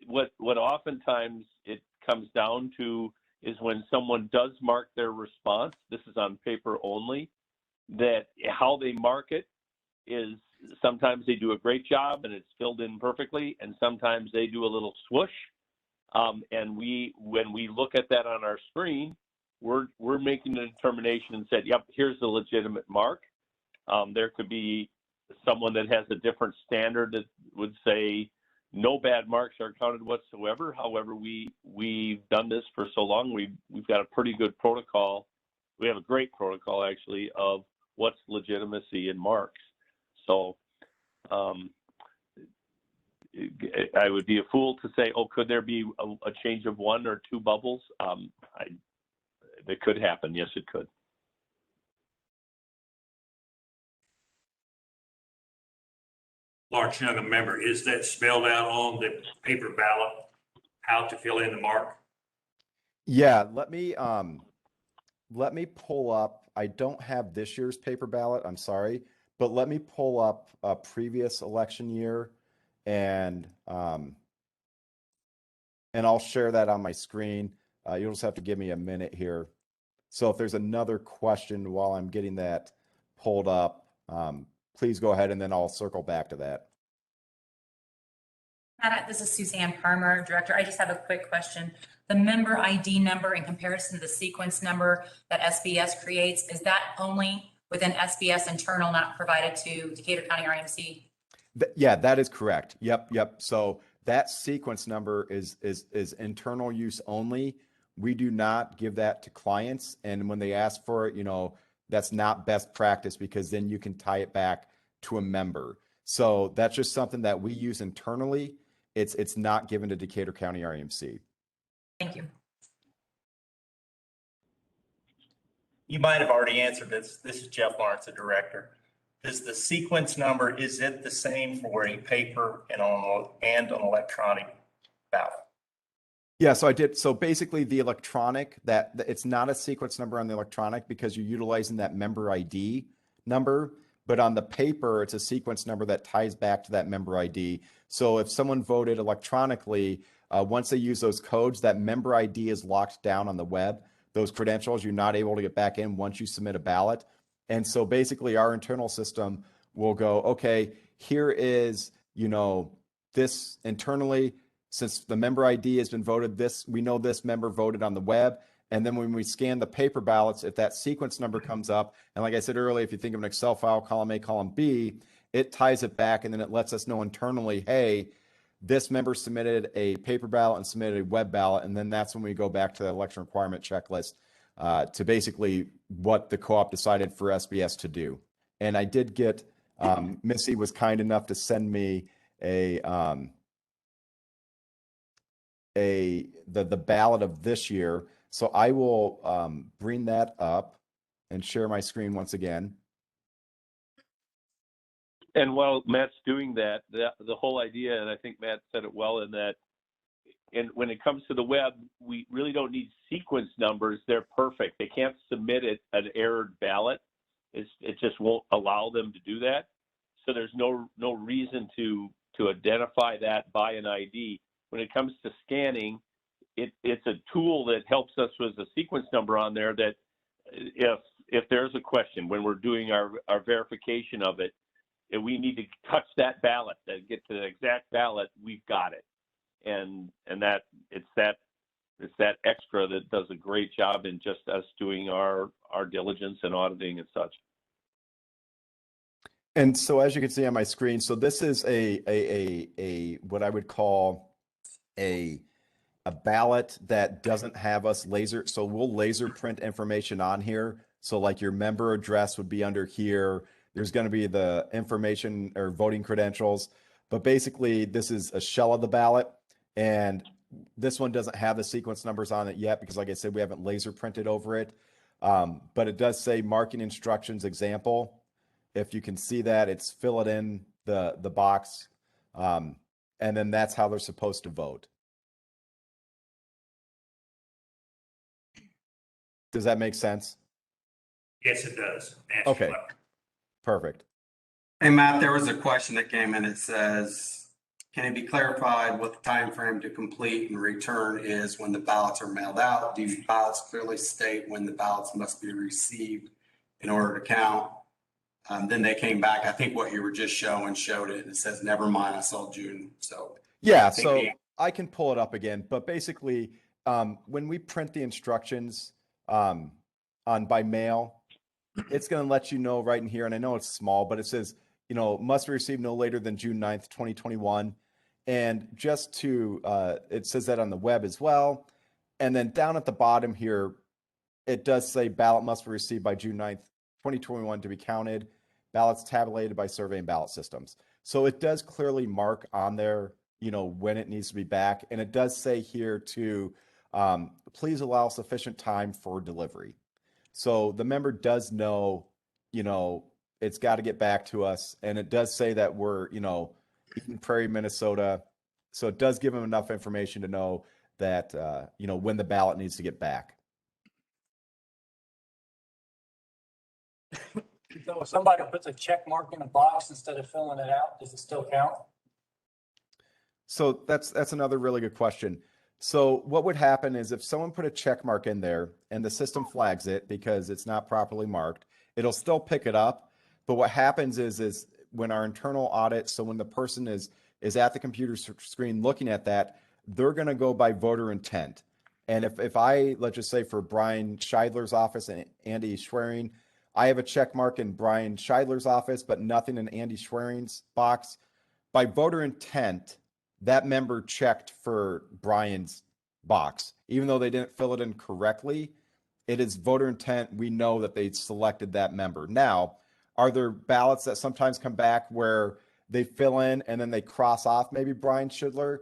What oftentimes it comes down to is when someone does mark their response, this is on paper only, that how they mark it is sometimes they do a great job and it's filled in perfectly, and sometimes they do a little swoosh. And when we look at that on our screen, we're making a determination and said, yep, here's the legitimate mark. There could be someone that has a different standard that would say no bad marks are counted whatsoever. However, we've done this for so long, we've got a pretty good protocol. We have a great protocol actually of what's legitimacy in marks. So I would be a fool to say, oh, could there be a change of 1 or 2 bubbles? That could happen. Yes, it could. Lawrence Young, a member, is that spelled out on the paper ballot, how to fill in the mark? Yeah, let me pull up. I don't have this year's paper ballot, I'm sorry, but let me pull up a previous election year and I'll share that on my screen. You'll just have to give me a minute here. So if there's another question while I'm getting that pulled up, please go ahead and then I'll circle back to that. Matt, this is Suzanne Parmer, Director. I just have a quick question. The member ID number in comparison to the sequence number that SBS creates, is that only within SBS internal, not provided to Decatur County RMC? Yeah, that is correct. Yep. So that sequence number is internal use only. We do not give that to clients. And when they ask for it, that's not best practice because then you can tie it back to a member. So that's just something that we use internally. It's not given to Decatur County RMC. Thank you. You might have already answered this. This is Jeff Lawrence, the director. Is the sequence number, is it the same for a paper and an electronic ballot? Yeah, so I did. So basically the electronic, that it's not a sequence number on the electronic because you're utilizing that member ID number. But on the paper, it's a sequence number that ties back to that member ID. So if someone voted electronically, once they use those codes, that member ID is locked down on the web. Those credentials, you're not able to get back in once you submit a ballot. And so basically our internal system will go, okay, here is, this internally, since the member ID has been voted, we know this member voted on the web. And then when we scan the paper ballots, if that sequence number comes up, and like I said earlier, if you think of an Excel file, column A, column B, it ties it back and then it lets us know internally, hey, this member submitted a paper ballot and submitted a web ballot. And then that's when we go back to the election requirement checklist to basically what the co-op decided for SBS to do. And I did get, Missy was kind enough to send me the ballot of this year. So I will bring that up and share my screen once again. And while Matt's doing that, the whole idea, and I think Matt said it well in that, and when it comes to the web, we really don't need sequence numbers. They're perfect. They can't submit an errored ballot. It just won't allow them to do that. So there's no reason to identify that by an ID. When it comes to scanning, it's a tool that helps us with a sequence number on there that if there's a question when we're doing our verification of it, if we need to touch that ballot to get to the exact ballot, we've got it. And that it's that extra that does a great job in just us doing our diligence and auditing and such. And so as you can see on my screen, so this is a what I would call a ballot that doesn't have us laser. So we'll laser print information on here. So like your member address would be under here. There's going to be the information or voting credentials, but basically this is a shell of the ballot. And this one doesn't have the sequence numbers on it yet because like I said, we haven't laser printed over it. But it does say marking instructions example. If you can see that, it's fill it in the box. and then that's how they're supposed to vote. Does that make sense? Yes, it does. Okay. Perfect. Hey, Matt, there was a question that came in. It says, can it be clarified what the time frame to complete and return is when the ballots are mailed out? Do ballots clearly state when the ballots must be received in order to count? Then they came back. I think what you were just showing showed it. It says, never mind, I saw June. So Yeah, I think so the- I can pull it up again, but basically, when we print the instructions on by mail, it's going to let you know right in here, and I know it's small, but it says, must be received no later than June 9th, 2021. And just to, it says that on the web as well. And then down at the bottom here, it does say ballot must be received by June 9th, 2021 to be counted. Ballots tabulated by survey and ballot systems. So it does clearly mark on there, when it needs to be back. And it does say here to, please allow sufficient time for delivery. So the member does know, it's got to get back to us. And it does say that we're, Eden Prairie, Minnesota. So it does give them enough information to know that, when the ballot needs to get back. So if somebody puts a check mark in a box instead of filling it out, does it still count? So that's another really good question. So what would happen is if someone put a check mark in there and the system flags it because it's not properly marked, it'll still pick it up. But what happens is when our internal audit, so when the person is at the computer screen looking at that, they're going to go by voter intent. And if I, let's just say for Brian Scheidler's office and Andy Schwering, I have a check mark in Brian Scheidler's office, but nothing in Andy Schwering's box. By voter intent, that member checked for Brian's box. Even though they didn't fill it in correctly, it is voter intent. We know that they selected that member. Now, are there ballots that sometimes come back where they fill in and then they cross off maybe Brian Scheidler,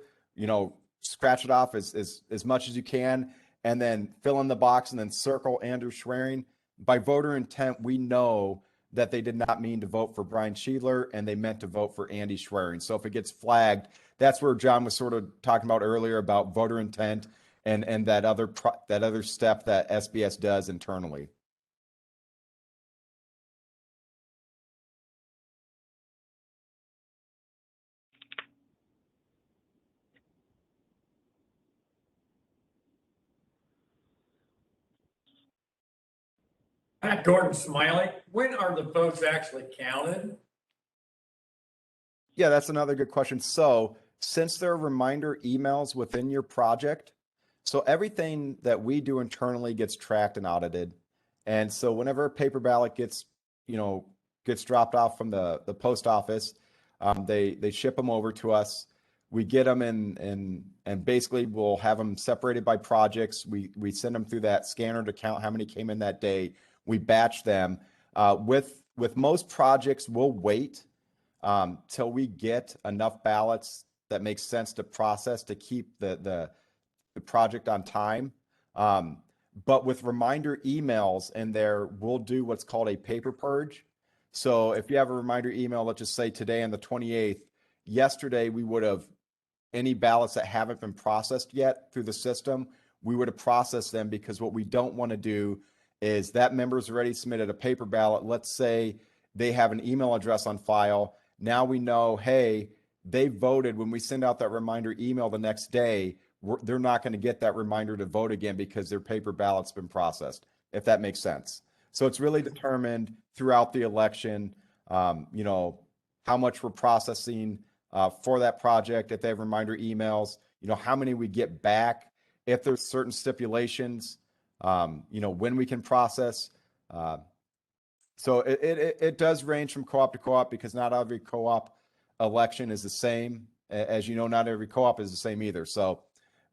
scratch it off as much as you can, and then fill in the box and then circle Andrew Schwering? By voter intent, we know that they did not mean to vote for Brian Scheidler and they meant to vote for Andy Schwering. So if it gets flagged, that's where John was sort of talking about earlier about voter intent and that other step that SBS does internally. Pat Gordon Smiley, when are the votes actually counted? Yeah, that's another good question. So since there are reminder emails within your project, so everything that we do internally gets tracked and audited. And so whenever a paper ballot gets dropped off from the post office, they ship them over to us. We get them and basically we'll have them separated by projects. We send them through that scanner to count how many came in that day. We batch them. With most projects, we'll wait till we get enough ballots that makes sense to process to keep the project on time. But with reminder emails in there, we'll do what's called a paper purge. So if you have a reminder email, let's just say today on the 28th, yesterday we would have any ballots that haven't been processed yet through the system, we would have processed them, because what we don't want to do is that member's already submitted a paper ballot. Let's say they have an email address on file. Now we know, hey, they voted. When we send out that reminder email the next day, they're not going to get that reminder to vote again because their paper ballot's been processed, if that makes sense. So it's really determined throughout the election, how much we're processing for that project. If they have reminder emails, how many we get back, if there's certain stipulations, when we can process. So it does range from co-op to co-op, because not every co-op election is the same. As you know, not every co-op is the same either. So,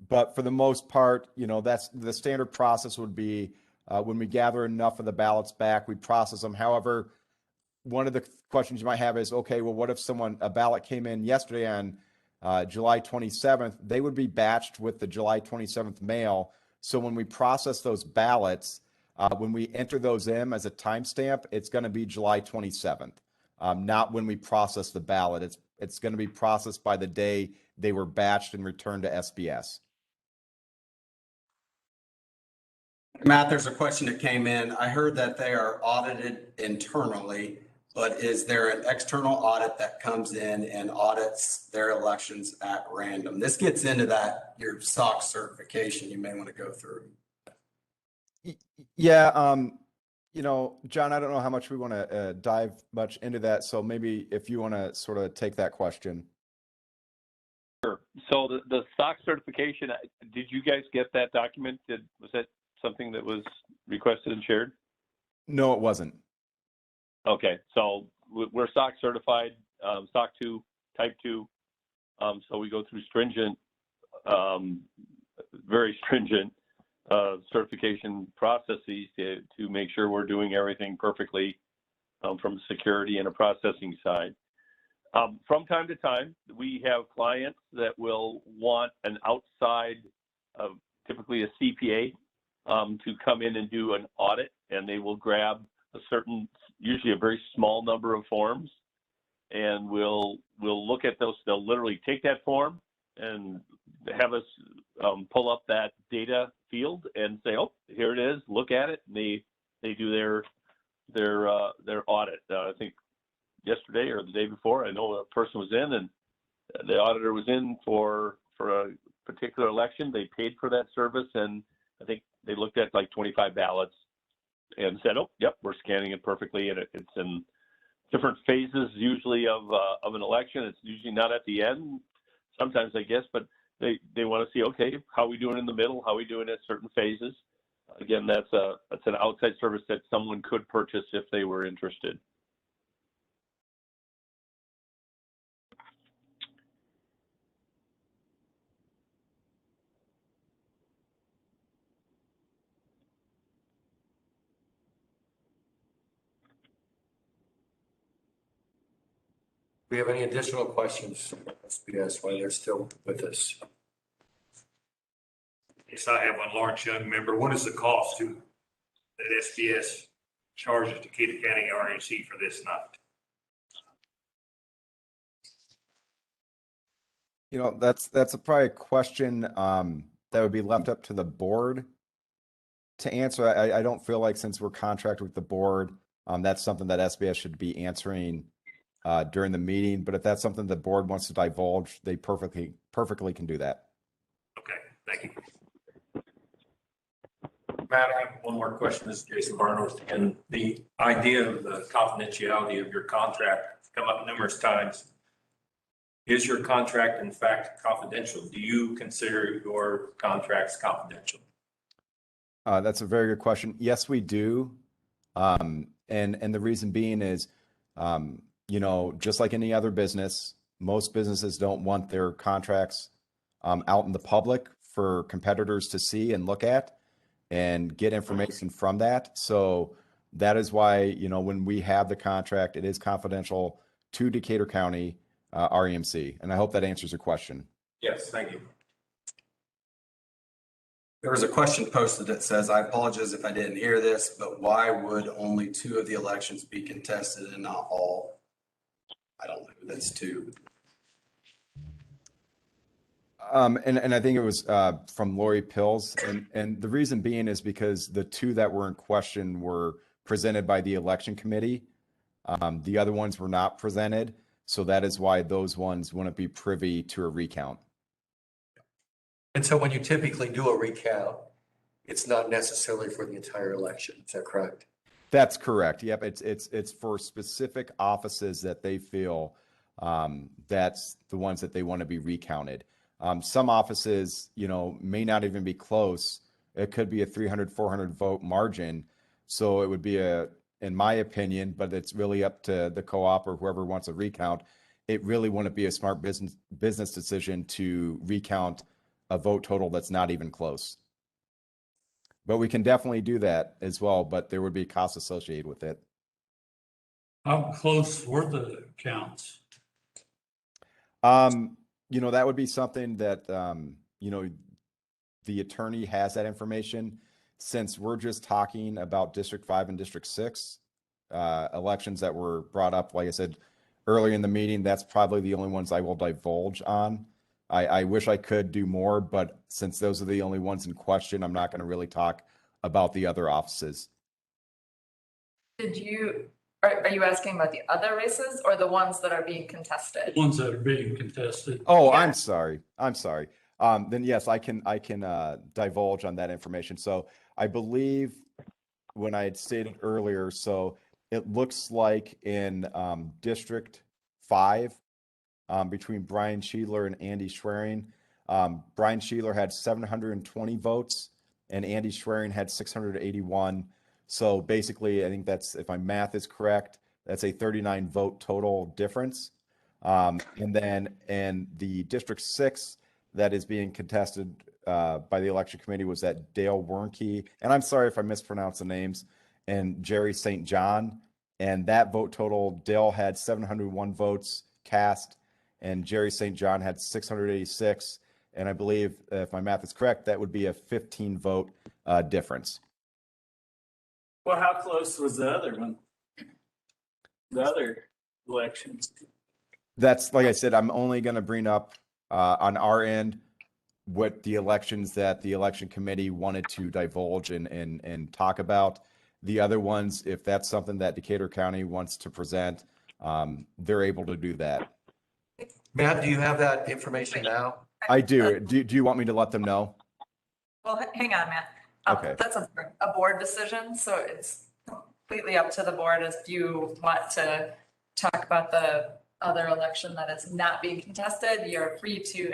but for the most part, that's the standard process would be when we gather enough of the ballots back, we process them. However, one of the questions you might have is, okay, well, what if a ballot came in yesterday on July 27th? They would be batched with the July 27th mail. So when we process those ballots, when we enter those in as a timestamp, it's going to be July 27th, not when we process the ballot. It's going to be processed by the day they were batched and returned to SBS. Matt, there's a question that came in. I heard that they are audited internally, but is there an external audit that comes in and audits their elections at random? This gets into that, your SOX certification you may want to go through. Yeah, you know, John, I don't know how much we want to dive much into that. So maybe if you want to sort of take that question. Sure. So the SOX certification, did you guys get that document? Was that something that was requested and shared? No, it wasn't. Okay, so we're SOX certified, SOC 2, Type 2. So we go through stringent, very stringent certification processes to make sure we're doing everything perfectly from a security and a processing side. From time to time, we have clients that will want an outside, typically a CPA, to come in and do an audit, and they will grab a certain, usually a very small number of forms, and we'll look at those. They'll literally take that form and have us pull up that data field and say, oh, here it is, look at it. And they do their audit. I think yesterday or the day before, I know a person was in, and the auditor was in for a particular election. They paid for that service, and I think they looked at like 25 ballots and said, oh, yep, we're scanning it perfectly. And it's in different phases usually of an election. It's usually not at the end, sometimes I guess, but they want to see, okay, how are we doing in the middle? How are we doing at certain phases? Again, that's an outside service that someone could purchase if they were interested. Do we have any additional questions, SBS, while they're still with us? Yes, I have one. Lawrence Young, member. What is the cost to that SBS charges Decatur County RNC for this night? You know, that's probably a question that would be left up to the board to answer. I don't feel like, since we're contracted with the board, that's something that SBS should be answering during the meeting. But if that's something the board wants to divulge, they perfectly can do that. Okay, thank you. Matt, I have one more question. This is Jason Barnhorst. And the idea of the confidentiality of your contract has come up numerous times. Is your contract in fact confidential? Do you consider your contracts confidential? That's a very good question. Yes, we do. And the reason being is, you know, just like any other business, most businesses don't want their contracts out in the public for competitors to see and look at and get information from that. So that is why, you know, when we have the contract, it is confidential to Decatur County REMC. And I hope that answers your question. Yes, thank you. There was a question posted that says, I apologize if I didn't hear this, but why would only 2 of the elections be contested and not all? I don't know who that's 2. And I think it was from Lori Pills. And the reason being is because the 2 that were in question were presented by the election committee. The other ones were not presented. So that is why those ones wouldn't be privy to a recount. And so when you typically do a recount, it's not necessarily for the entire election. Is that correct? That's correct. Yep. It's for specific offices that they feel that's the ones that they want to be recounted. Some offices, you know, may not even be close. It could be a 300, 400 vote margin. So it would be in my opinion, but it's really up to the co-op or whoever wants a recount. It really wouldn't be a smart business decision to recount a vote total that's not even close. But we can definitely do that as well, but there would be costs associated with it. How close were the counts? You know, that would be something that, you know, the attorney has that information. Since we're just talking about District 5 and District 6 elections that were brought up, like I said, earlier in the meeting, that's probably the only ones I will divulge on. I wish I could do more, but since those are the only ones in question, I'm not going to really talk about the other offices. Are you asking about the other races or the ones that are being contested? Ones that are being contested. Oh, Yeah. I'm sorry. Then yes, I can divulge on that information. So I believe when I had stated earlier, so it looks like in District 5, between Brian Sheedler and Andy Schwerin, Brian Sheedler had 720 votes and Andy Schwerin had 681. So basically, I think that's, if my math is correct, that's a 39 vote total difference. And then in the District 6 that is being contested by the election committee was that Dale Wernke, and I'm sorry if I mispronounce the names, and Jerry St. John. And that vote total, Dale had 701 votes cast and Jerry St. John had 686. And I believe, if my math is correct, that would be a 15 vote difference. Well, how close was the other one? The other elections? That's, like I said, I'm only going to bring up on our end what the elections that the election committee wanted to divulge and talk about. The other ones, if that's something that Decatur County wants to present, they're able to do that. Matt, do you have that information now? I do. Do you want me to let them know? Well, hang on, Matt. Okay. That's a board decision, so it's completely up to the board if you want to talk about the other election that is not being contested. You're free to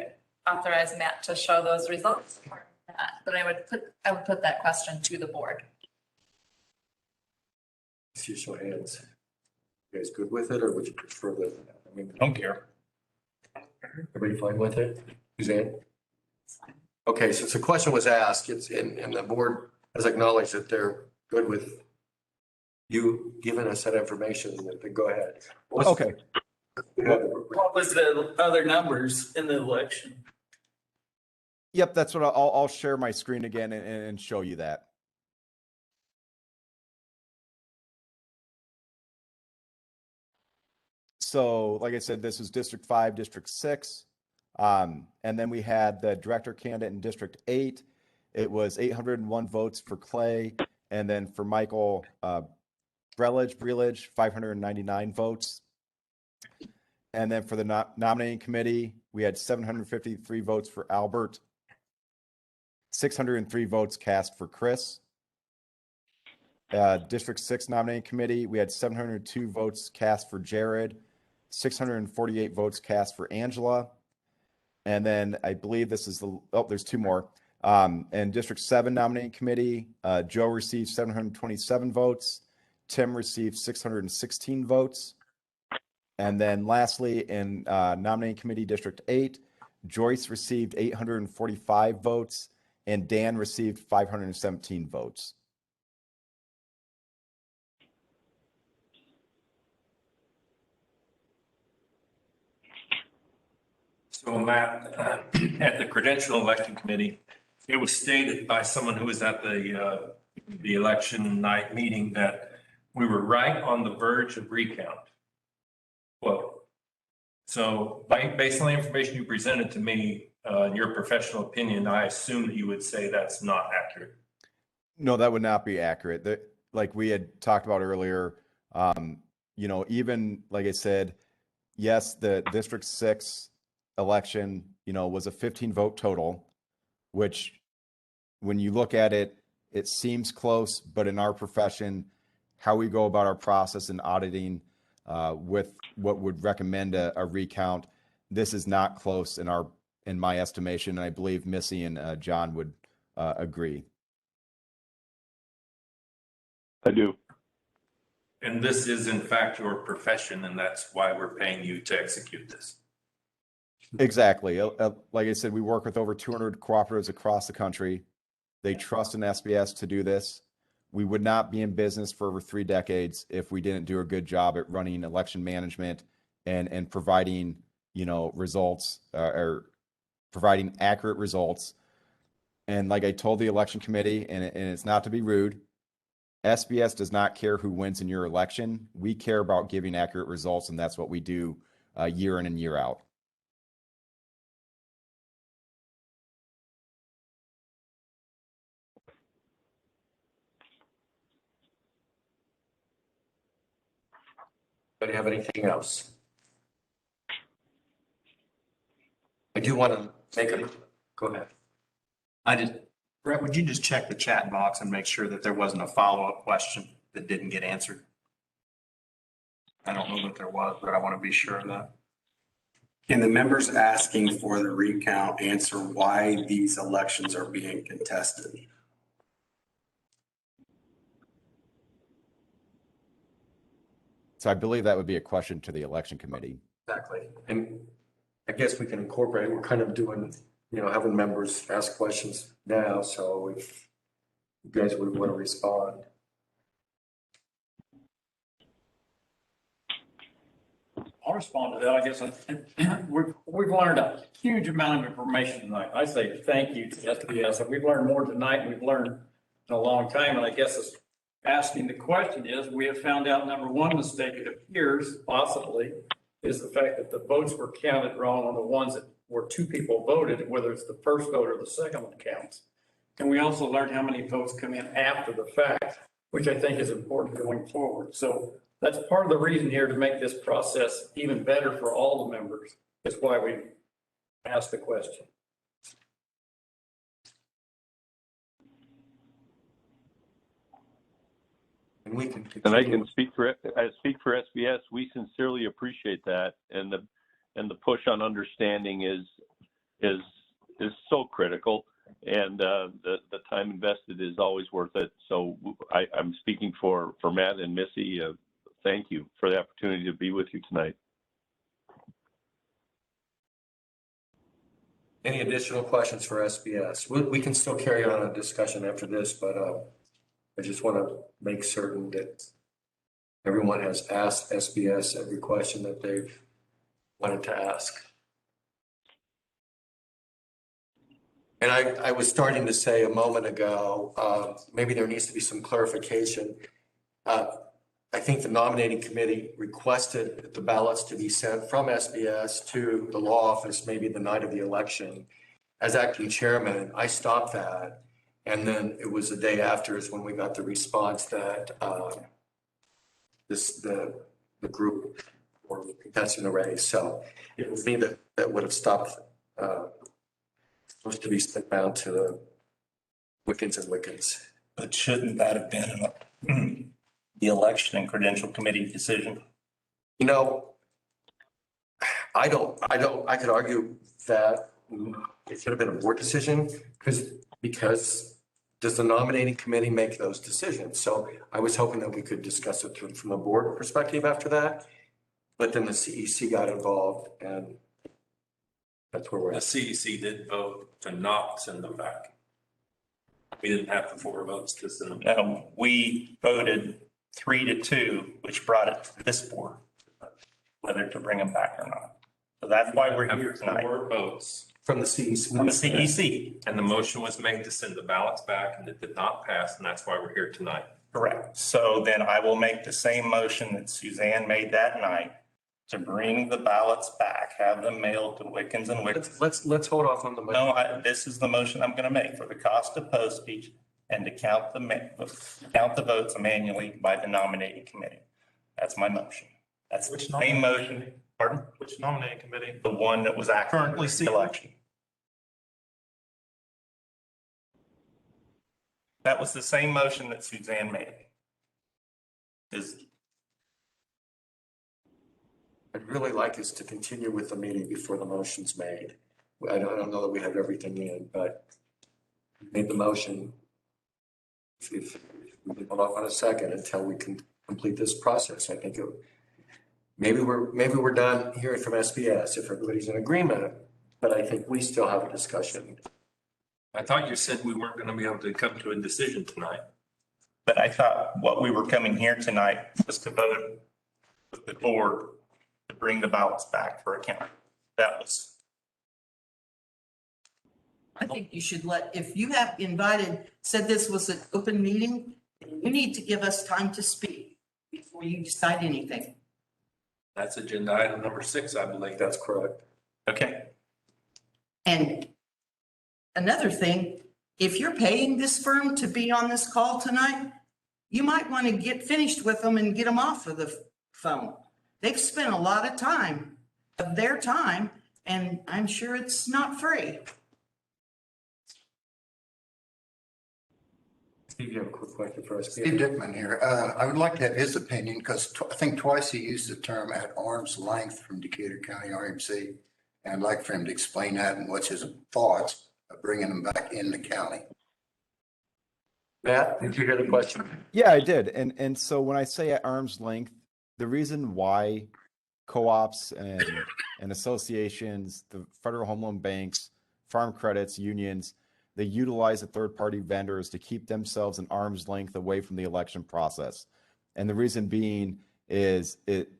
authorize Matt to show those results. But I would put that question to the board. See, show hands. You guys good with it, or would you prefer the, I mean, Don't care. everybody fine with it? Suzanne? Okay, since the question was asked, it's and the board has acknowledged that they're good with you giving us that information, then go ahead. Okay. What was the other numbers in the election? Yep, that's what I'll share my screen again and show you that. So, like I said, this is District 5, District 6. And then we had the director candidate in District 8. It was 801 votes for Clay. And then for Michael Brelich, 599 votes. And then for the nominating committee, we had 753 votes for Albert, 603 votes cast for Chris. District 6 nominating committee, we had 702 votes cast for Jared, 648 votes cast for Angela. And then I believe this is there's two more. And District 7 nominating committee, Joe received 727 votes. Tim received 616 votes. And then lastly, in nominating committee District 8, Joyce received 845 votes and Dan received 517 votes. So Matt, at the Credential Election Committee, it was stated by someone who was at the election night meeting that we were right on the verge of recount. Well, so based on the information you presented to me, in your professional opinion, I assume that you would say that's not accurate. No, that would not be accurate. Like we had talked about earlier, even like I said, yes, the District 6 election, was a 15 vote total, which when you look at it, it seems close, but in our profession, how we go about our process in auditing with what would recommend a recount, this is not close in my estimation. And I believe Missy and John would agree. I do. And this is in fact your profession, and that's why we're paying you to execute this. Exactly. Like I said, we work with over 200 cooperatives across the country. They trust in SBS to do this. We would not be in business for over 3 decades if we didn't do a good job at running election management and providing, results or providing accurate results. And like I told the election committee, and it's not to be rude, SBS does not care who wins in your election. We care about giving accurate results, and that's what we do year in and year out. Do you have anything else? I do want to make a, go ahead. Brett, would you just check the chat box and make sure that there wasn't a follow-up question that didn't get answered? I don't know that there was, but I want to be sure of that. Can the members asking for the recount answer why these elections are being contested? So I believe that would be a question to the election committee. Exactly. And I guess we can incorporate, we're kind of doing, having members ask questions now. So if you guys would want to respond. I'll respond to that. I guess we've learned a huge amount of information tonight. I say thank you to SBS. We've learned more tonight than we've learned in a long time. And I guess it's asking the question is, we have found out, number one mistake, it appears possibly, is the fact that the votes were counted wrong on the ones that where two people voted, whether it's the first vote or the second one counts. And we also learned how many votes come in after the fact, which I think is important going forward. So that's part of the reason here to make this process even better for all the members. That's why we asked the question. And we can. And I can speak for SBS. We sincerely appreciate that, and the push on understanding is so critical, and the time invested is always worth it. So I'm speaking for Matt and Missy. Thank you for the opportunity to be with you tonight. Any additional questions for SBS? We can still carry on a discussion after this, but I just want to make certain that everyone has asked SBS every question that they've wanted to ask. And I was starting to say a moment ago, maybe there needs to be some clarification. I think the nominating committee requested the ballots to be sent from SBS to the law office, maybe the night of the election. As acting chairman, I stopped that. And then it was the day after is when we got the response that the group were contesting the race. So it was me that would have stopped, supposed to be sent down to the Wiccans and Wiccans. But shouldn't that have been the election and credential committee decision? I could argue that it should have been a board decision because does the nominating committee make those decisions? So I was hoping that we could discuss it from a board perspective after that, but then the CEC got involved and that's where we're The at. CEC did vote to not send them back. We didn't have the 4 votes to send them back. No, we voted 3-2, which brought it to this board, whether to bring them back or not. So that's why we're here tonight. 4 votes. From the CEC. From the CEC. And the motion was made to send the ballots back, and it did not pass, and that's why we're here tonight. Correct. So then I will make the same motion that Suzanne made that night to bring the ballots back, have them mailed to Wiccans and Wiccans. Let's hold off on the motion. No, this is the motion I'm going to make for the cost of postage and to count the votes manually by the nominating committee. That's my motion. That's the same motion. Pardon? Which nominating committee? The one that was currently the election. That was the same motion that Suzanne made. I'd really like us to continue with the meeting before the motion's made. I don't know that we have everything in, but we made the motion. If we can hold off on a second until we can complete this process, I think maybe we're done hearing from SBS if everybody's in agreement, but I think we still have a discussion. I thought you said we weren't going to be able to come to a decision tonight. But I thought what we were coming here tonight was to vote with the board to bring the ballots back for a count. That was. I think you should if you have said this was an open meeting, You need to give us time to speak before you decide anything. That's agenda item number 6, I believe. That's correct. Okay. And another thing, if you're paying this firm to be on this call tonight, you might want to get finished with them and get them off of the phone. They've spent a lot of time, of their time, and I'm sure it's not free. Steve, you have a quick question for us? Steve Dickman here. I would like to have his opinion because I think twice he used the term at arm's length from Decatur County RMC. And I'd like for him to explain that and what's his thoughts of bringing them back in the county. Matt, did you hear the question? Yeah, I did. And so when I say at arm's length, the reason why co-ops and associations, the federal home loan banks, farm credits, unions, they utilize the third-party vendors to keep themselves an arm's length away from the election process. And the reason being is it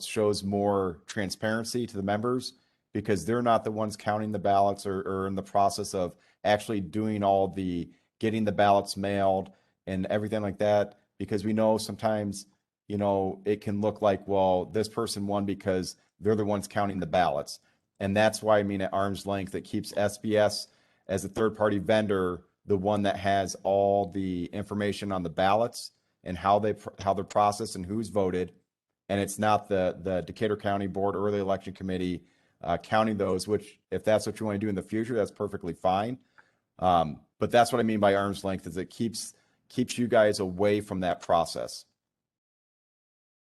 shows more transparency to the members because they're not the ones counting the ballots or in the process of actually doing all the getting the ballots mailed and everything like that. Because we know sometimes, it can look like, well, this person won because they're the ones counting the ballots. And that's why at arm's length, it keeps SBS as a third-party vendor, the one that has all the information on the ballots and how they're processed and who's voted. And it's not the Decatur County Board or the Election Committee counting those, which if that's what you want to do in the future, that's perfectly fine. But that's what I mean by arm's length is it keeps you guys away from that process.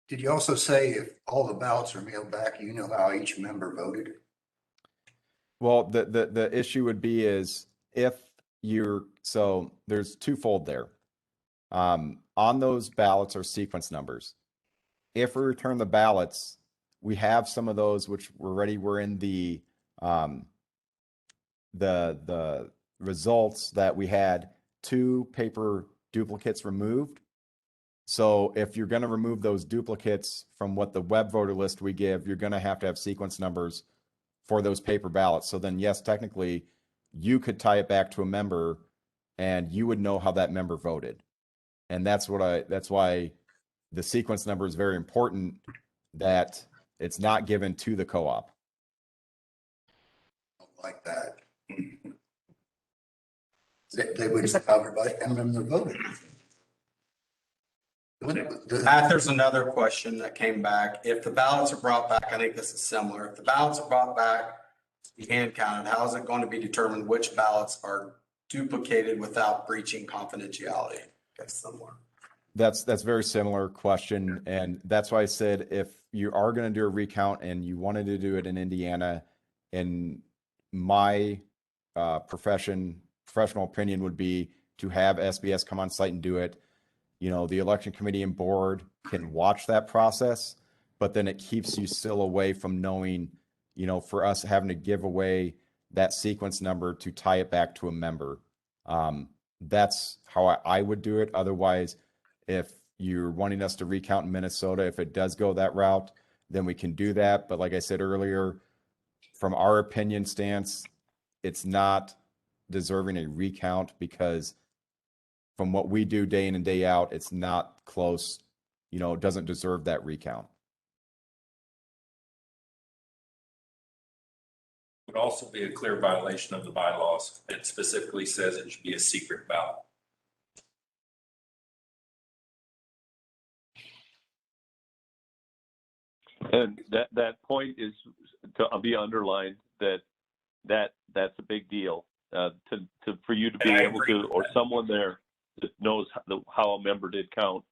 Did you also say if all the ballots are mailed back, you know how each member voted? Well, the issue would be is so there's twofold there. On those ballots are sequence numbers. If we return the ballots, we have some of those which already were in the results that we had 2 paper duplicates removed. So if you're going to remove those duplicates from what the web voter list we give, you're going to have sequence numbers for those paper ballots. So then, yes, technically, you could tie it back to a member and you would know how that member voted. And that's why the sequence number is very important, that it's not given to the co-op. Like that. They would have everybody and then they voted. Matt, there's another question that came back. If the ballots are brought back, I think this is similar. If the ballots are brought back to be hand counted, how is it going to be determined which ballots are duplicated without breaching confidentiality? That's similar. That's a very similar question. And that's why I said, if you are going to do a recount and you wanted to do it in Indiana, in my professional opinion would be to have SBS come on site and do it. The election committee and board can watch that process, but then it keeps you still away from knowing, for us having to give away that sequence number to tie it back to a member. That's how I would do it. Otherwise, if you're wanting us to recount in Minnesota, if it does go that route, then we can do that. But like I said earlier, from our opinion stance, it's not deserving a recount because from what we do day in and day out, it's not close. It doesn't deserve that recount. It would also be a clear violation of the bylaws. It specifically says it should be a secret ballot. And that point is to be underlined that's a big deal for you to be able to, or someone there that knows how a member did count,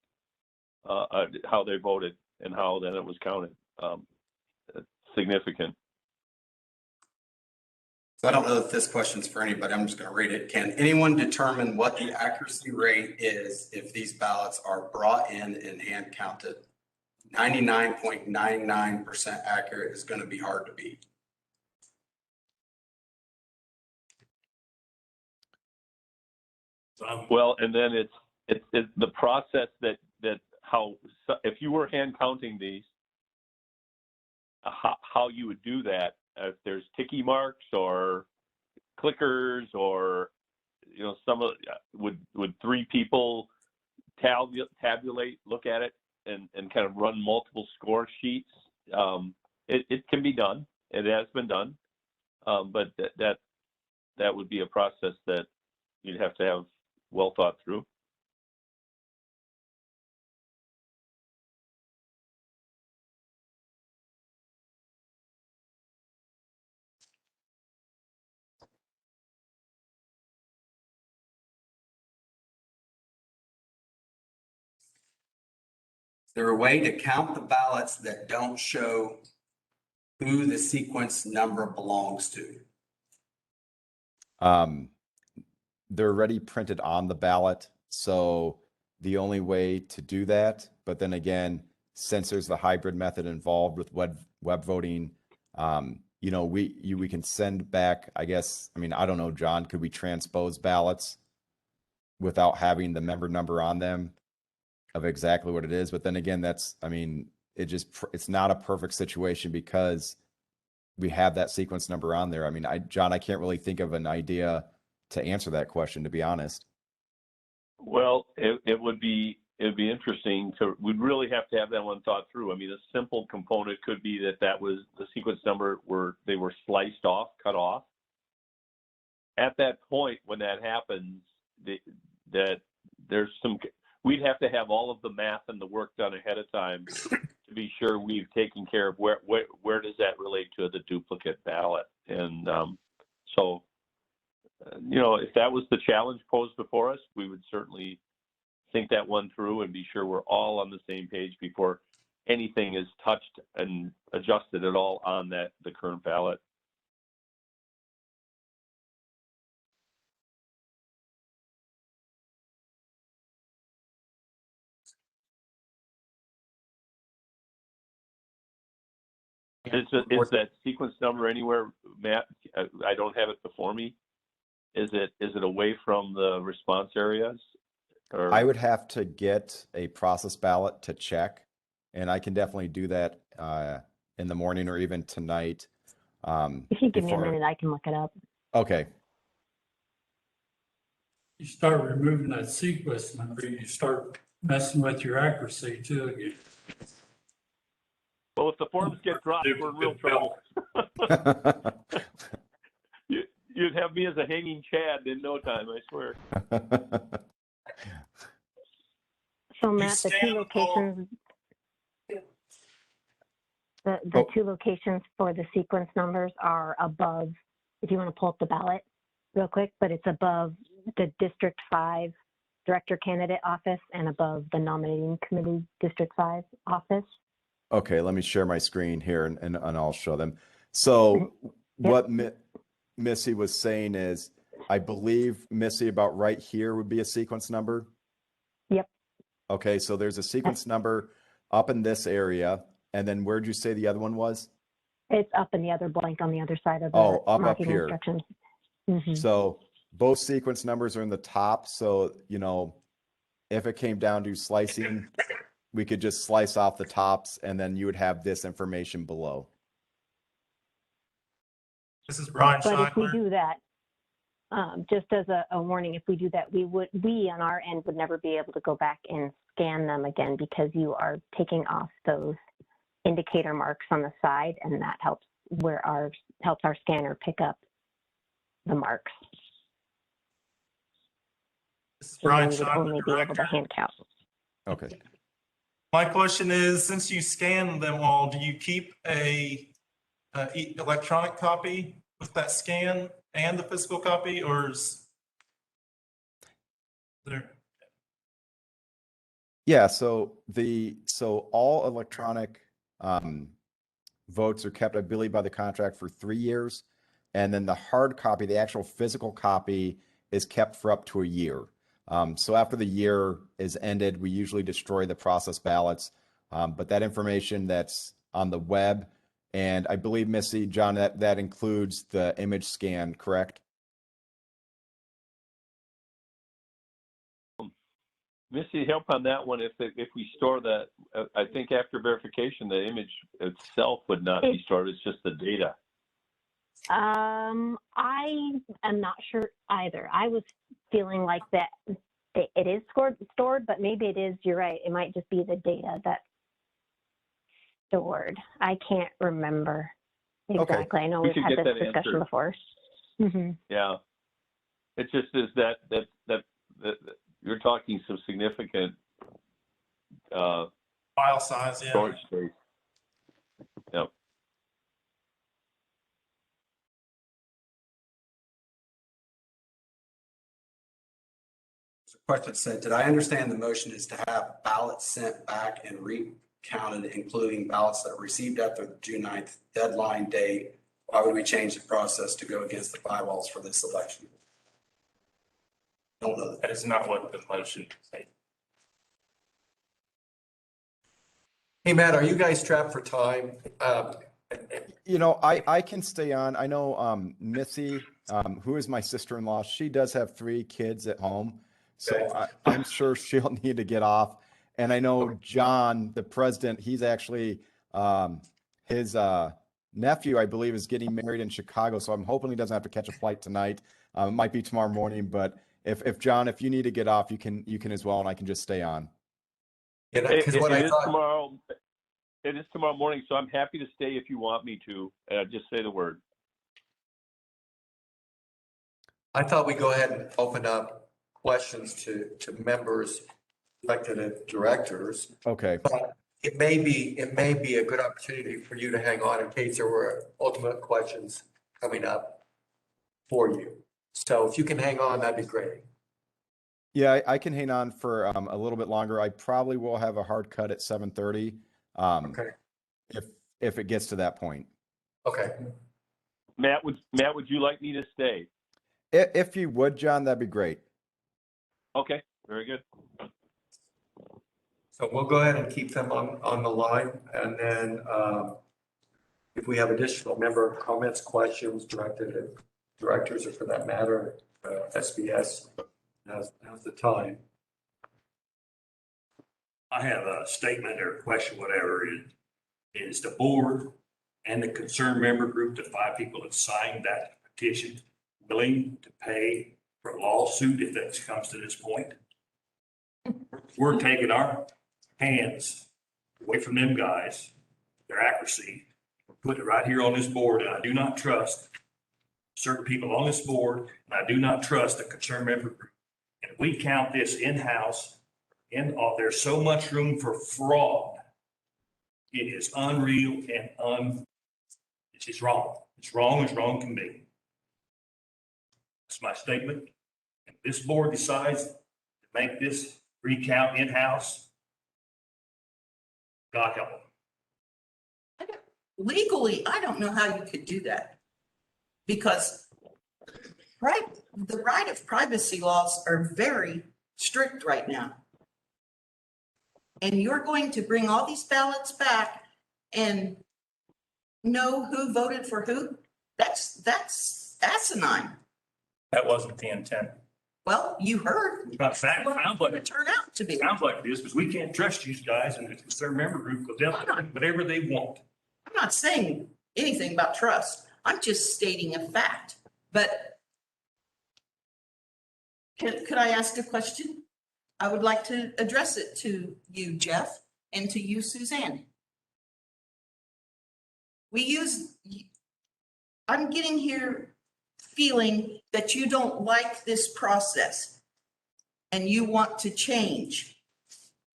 how they voted and how then it was counted. Significant. So I don't know if this question's for anybody. I'm just going to read it. Can anyone determine what the accuracy rate is if these ballots are brought in and hand counted? 99.99% accurate is going to be hard to beat. Well, and then it's the process that how, if you were hand counting these, how you would do that, if there's ticky marks or clickers or, some of, would 3 people tabulate, look at it, and kind of run multiple score sheets. It can be done. It has been done, but that would be a process that you'd have to have well thought through. Is there a way to count the ballots that don't show who the sequence number belongs to? They're already printed on the ballot, so the only way to do that, but then again, since there's the hybrid method involved with web voting, you know, we can send back, I guess, I mean, I don't know, John, could we transpose ballots without having the member number on them of exactly what it is? But then again, that's, I mean, it's not a perfect situation because we have that sequence number on there. I mean, John, I can't really think of an idea to answer that question, to be honest. Well, it would be interesting we'd really have to have that one thought through. I mean, a simple component could be that was the sequence number they were sliced off, cut off. At that point, when that happens, we'd have to have all of the math and the work done ahead of time to be sure we've taken care of where does that relate to the duplicate ballot. And so, you know, if that was the challenge posed before us, we would certainly think that one through and be sure we're all on the same page before anything is touched and adjusted at all on the current ballot. Is that sequence number anywhere, Matt? I don't have it before me. Is it away from the response areas? Or? I would have to get a process ballot to check, and I can definitely do that in the morning or even tonight. If you give me a minute, I can look it up. Okay. You start removing that sequence number, you start messing with your accuracy too again. Well, if the forms get dropped, we're in real trouble. You'd have me as a hanging Chad in no time, I swear. So Matt, the two locations, the two locations for the sequence numbers are above, if you want to pull up the ballot real quick, but it's above the District 5 Director Candidate office and above the Nominating Committee District 5 office. Okay, let me share my screen here and I'll show them. So what Missy was saying is, I believe, Missy, about right here would be a sequence number. Yep. Okay, so there's a sequence number up in this area. And then where'd you say the other one was? It's up in the other blank on the other side of the up here. instructions. Mm-hmm. So both sequence numbers are in the top. So, you know, if it came down to slicing, we could just slice off the tops and then you would have this information below. This is Brian But if we Scheidler. do that, just as a warning, if we do that, we on our end would never be able to go back and scan them again because you are taking off those indicator marks on the side, and that helps our scanner pick up the marks. This is So Brian we would Scheidler, only be able to Director. hand count. Okay. My question is, since you scan them all, do you keep a electronic copy with that scan and the physical copy, or is there? Yeah, so all electronic votes are kept, I believe, by the contract for 3 years. And then the hard copy, the actual physical copy, is kept for up to a year. So after the year is ended, we usually destroy the process ballots. But that information that's on the web, and I believe, Missy, John, that includes the image scan, correct? Missy, help on that one. If we store that, I think after verification, the image itself would not be stored. It's just the data. I am not sure either. I was feeling like that it is stored, but maybe it is, you're right, it might just be the data that's stored. I can't remember exactly. I know We we've should had get this that discussion answered. before. Mhm. Yeah. It just is that you're talking some significant File size, yeah. storage space. Yep. Question said, did I understand the motion is to have ballots sent back and recounted, including ballots that were received after the June 9th deadline date? Why would we change the process to go against the bylaws for this election? Don't know. That is not what the motion says. Hey, Matt, are you guys strapped for time? I can stay on. I know Missy, who is my sister-in-law, she does have 3 kids at home. So I'm sure she'll need to get off. And I know John, the president, he's actually, his nephew, I believe, is getting married in Chicago. So I'm hoping he doesn't have to catch a flight tonight. It might be tomorrow morning, but if John, if you need to get off, you can as well, and I can just stay on. Yeah, because what I thought. Tomorrow. It is tomorrow morning, so I'm happy to stay if you want me to. Just say the word. I thought we'd go ahead and open up questions to members, elected directors. Okay. But it may be a good opportunity for you to hang on in case there were ultimate questions coming up for you. So if you can hang on, that'd be great. Yeah, I can hang on for a little bit longer. I probably will have a hard cut at 7:30. Okay. If it gets to that point. Okay. Matt, would you like me to stay? If you would, John, that'd be great. Okay, very good. So we'll go ahead and keep them on the line, and then if we have additional member comments, questions directed at directors, or for that matter, SBS, now's the time. I have a statement or a question, whatever it is the board and the concerned member group, the 5 people that signed that petition, willing to pay for a lawsuit if that comes to this point? We're taking our hands away from them guys, their accuracy, we're putting it right here on this board, and I do not trust certain people on this board, and I do not trust the concerned member group. And if we count this in-house, there's so much room for fraud. It is unreal and it's just wrong. It's wrong as wrong can be. That's my statement. If this board decides to make this recount in-house, God help them. Legally, I don't know how you could do that. Because the right of privacy laws are very strict right now. And you're going to bring all these ballots back and know who voted for who? That's asinine. That wasn't the intent. Well, you heard. But fact, sounds like It turned out to be. Sounds like this, because we can't trust you guys and the concerned member group, because they'll do whatever they want. I'm not saying anything about trust. I'm just stating a fact. But could I ask a question? I would like to address it to you, Jeff, and to you, Suzanne. I'm getting here feeling that you don't like this process and you want to change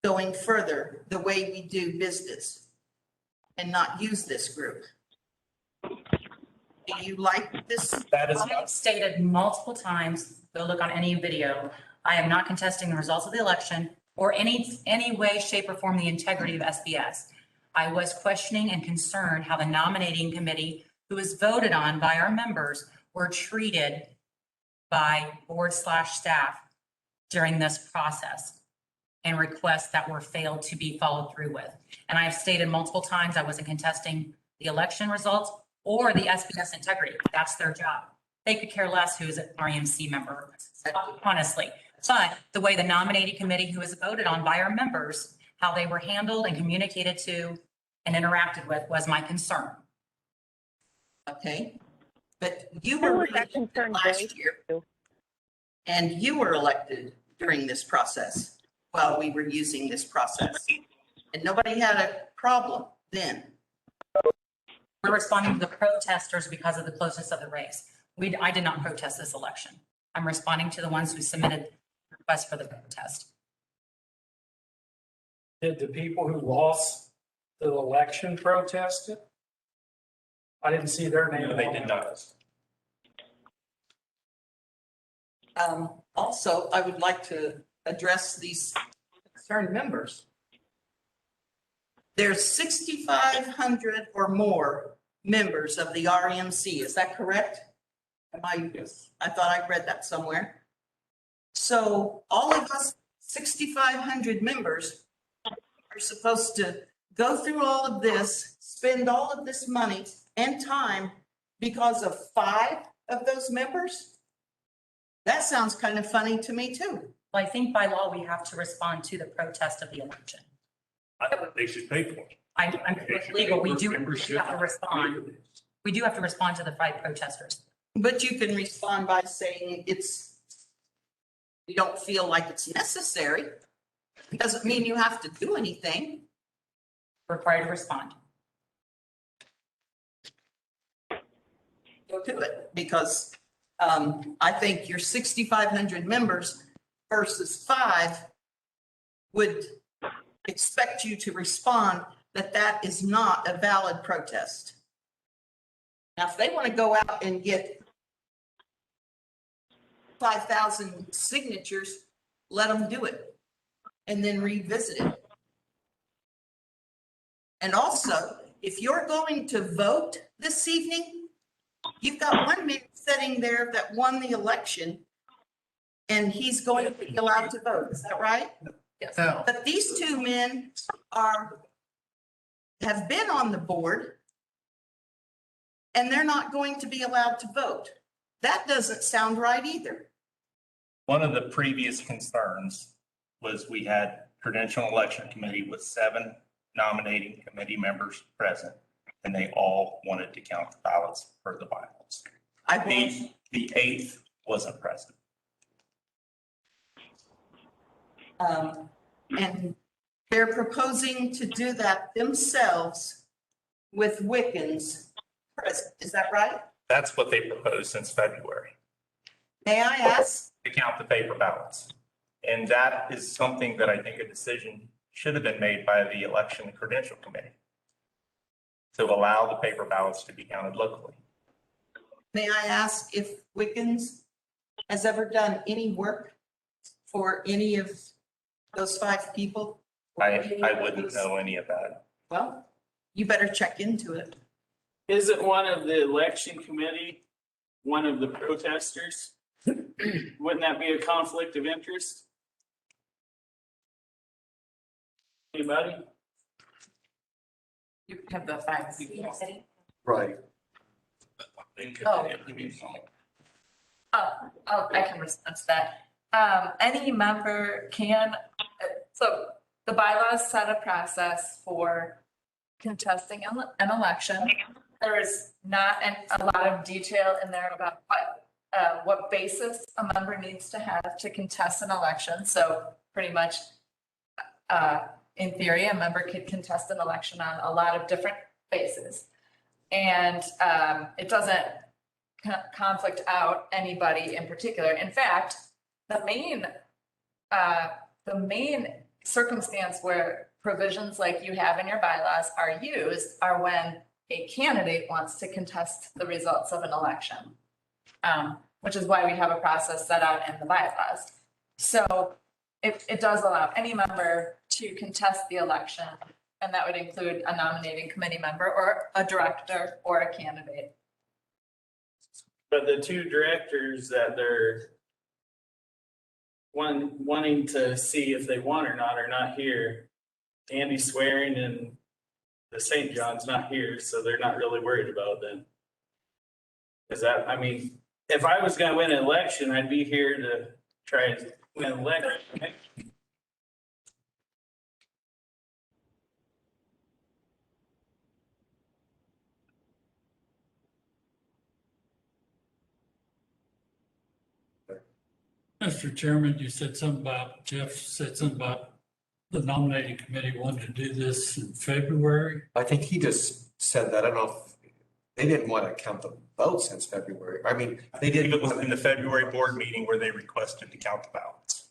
going further the way we do business and not use this group. Do you like this? That is I have stated multiple times, go look on any video, I am not contesting the results of the election or any way, shape, or form the integrity of SBS. I was questioning and concerned how the nominating committee, who was voted on by our members, were treated by board/staff during this process and requests that were failed to be followed through with. And I have stated multiple times I wasn't contesting the election results or the SBS integrity. That's their job. They could care less who's an REMC member, honestly. But the way the nominating committee, who was voted on by our members, how they were handled and communicated to and interacted with was my concern. Okay, but you were elected last year. And you were elected during this process, while we were using this process. And nobody had a problem then. We're responding to the protesters because of the closeness of the race. I did not protest this election. I'm responding to the ones who submitted requests for the protest. Did the people who lost the election protest it? I didn't see their name. No, they did not. Also, I would like to address these concerned members. There's 6,500 or more members of the REMC. Is that correct? Yes. I thought I read that somewhere. So all of us 6,500 members are supposed to go through all of this, spend all of this money and time because of 5 of those members? That sounds kind of funny to me too. Well, I think by law, we have to respond to the protest of the election. They should pay for it. I'm legal. We do have to respond. We do have to respond to the 5 protesters. But you can respond by saying you don't feel like it's necessary. It doesn't mean you have to do anything. Required to respond. Go do it, because I think your 6,500 members versus 5 would expect you to respond that is not a valid protest. Now, if they want to go out and get 5,000 signatures, let them do it and then revisit it. And also, if you're going to vote this evening, you've got one man sitting there that won the election and he's going to be allowed to vote. Is that right? Yes. But these 2 men have been on the board and they're not going to be allowed to vote. That doesn't sound right either. One of the previous concerns was we had credential election committee with 7 nominating committee members present, and they all wanted to count the ballots for the bylaws. The 8th wasn't present. And they're proposing to do that themselves with Wiccans present. Is that right? That's what they proposed since February, May I ask? to count the paper ballots. And that is something that I think a decision should have been made by the election and credential committee to allow the paper ballots to be counted locally. May I ask if Wiccans has ever done any work for any of those 5 people? I wouldn't know any of that. Well, you better check into it. Isn't one of the election committee one of the protesters? Wouldn't that be a conflict of interest? Anybody? You have the 5 people. Right. I can respond to that. Any member can, so the bylaws set a process for contesting an election. There is not a lot of detail in there about what basis a member needs to have to contest an election. So pretty much, in theory, a member could contest an election on a lot of different bases. And it doesn't conflict out anybody in particular. In fact, the main circumstance where provisions like you have in your bylaws are used are when a candidate wants to contest the results of an election, which is why we have a process set out in the bylaws. So it does allow any member to contest the election, and that would include a nominating committee member or a director or a candidate. But the 2 directors that they're wanting to see if they want or not are not here. Andy Swearing and the St. John's not here, so they're not really worried about it then. Is that, I mean, if I was gonna win an election, I'd be here to try and win an election. Mr. Chairman, you said something about, Jeff said something about the nominating committee wanted to do this in February. I think he just said that. I don't know if they didn't want to count the votes since February. I mean, they It didn't. was in the February board meeting where they requested to count the ballots.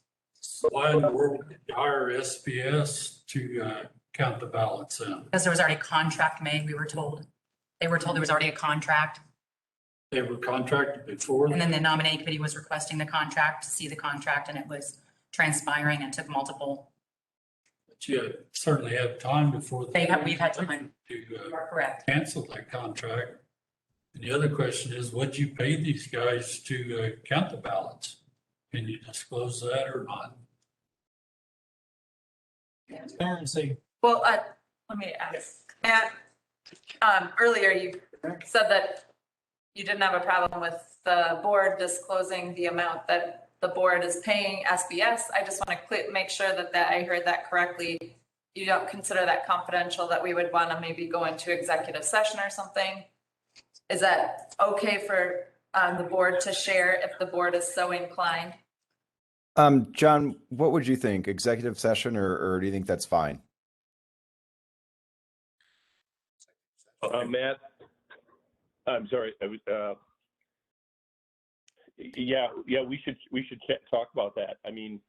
Why in the world did you hire SPS to count the ballots in? Because there was already a contract made, we were told. They were told there was already a contract. They were contracted before. And then the nominating committee was requesting the contract to see the contract, and it was transpiring and took multiple. But you certainly had time before. We've had time. To You are correct. cancel that contract. And the other question is, what'd you pay these guys to count the ballots? Can you disclose that or not? Transparency. Well, let me ask, Matt, earlier you said that you didn't have a problem with the board disclosing the amount that the board is paying SBS. I just want to make sure that I heard that correctly. You don't consider that confidential, that we would want to maybe go into executive session or something? Is that okay for the board to share if the board is so inclined? John, what would you think? Executive session or do you think that's fine? Matt, I'm sorry. Yeah, we should talk about that. I mean,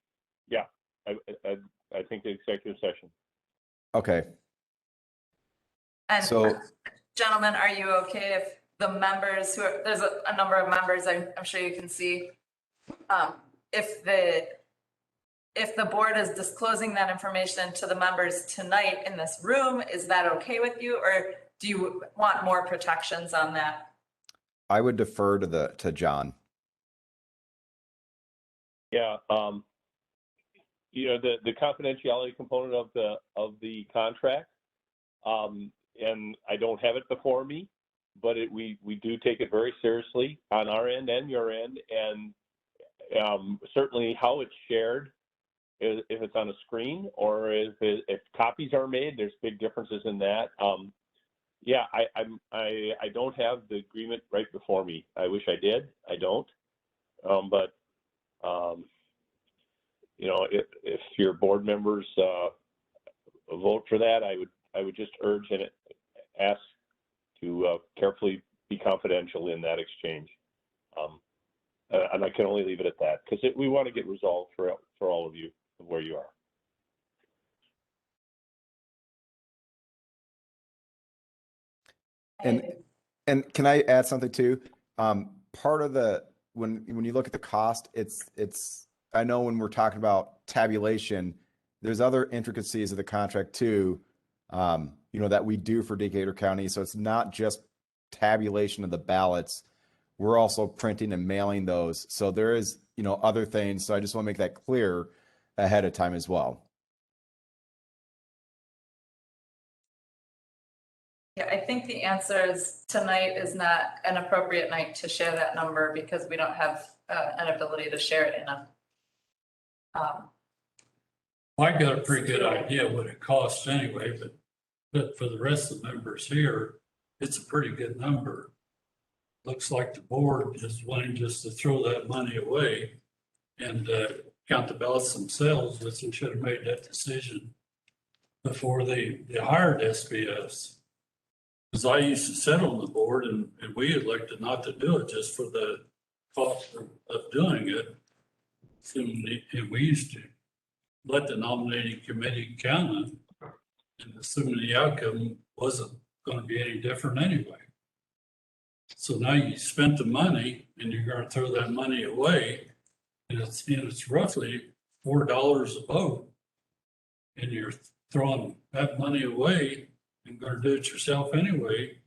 yeah, I think the executive session. Okay. And So- gentlemen, are you okay if the members there's a number of members, I'm sure you can see, if the board is disclosing that information to the members tonight in this room, is that okay with you? Or do you want more protections on that? I would defer to John. Yeah, the confidentiality component of the contract, and I don't have it before me, but we do take it very seriously on our end and your end, and certainly how it's shared, if it's on a screen or if copies are made, there's big differences in that. Yeah, I don't have the agreement right before me. I wish I did. I don't. But if your board members vote for that, I would just urge and ask to carefully be confidential in that exchange. And I can only leave it at that because we want to get resolved for all of you where you are. And can I add something too? Part of when you look at the cost, it's I know when we're talking about tabulation, there's other intricacies of the contract too, that we do for Decatur County. So it's not just tabulation of the ballots. We're also printing and mailing those. So there is, other things. So I just want to make that clear ahead of time as well. Yeah, I think the answer is tonight is not an appropriate night to share that number because we don't have an ability to share it in a. I got a pretty good idea what it costs anyway, but for the rest of the members here, it's a pretty good number. Looks like the board is wanting just to throw that money away and count the ballots themselves, which they should have made that decision before they hired SBS. Because I used to sit on the board and we elected not to do it just for the cost of doing it. And we used to let the nominating committee count it and assuming the outcome wasn't going to be any different anyway. So now you spent the money and you're going to throw that money away, and it's roughly $4 a vote, and you're throwing that money away and going to do it yourself anyway.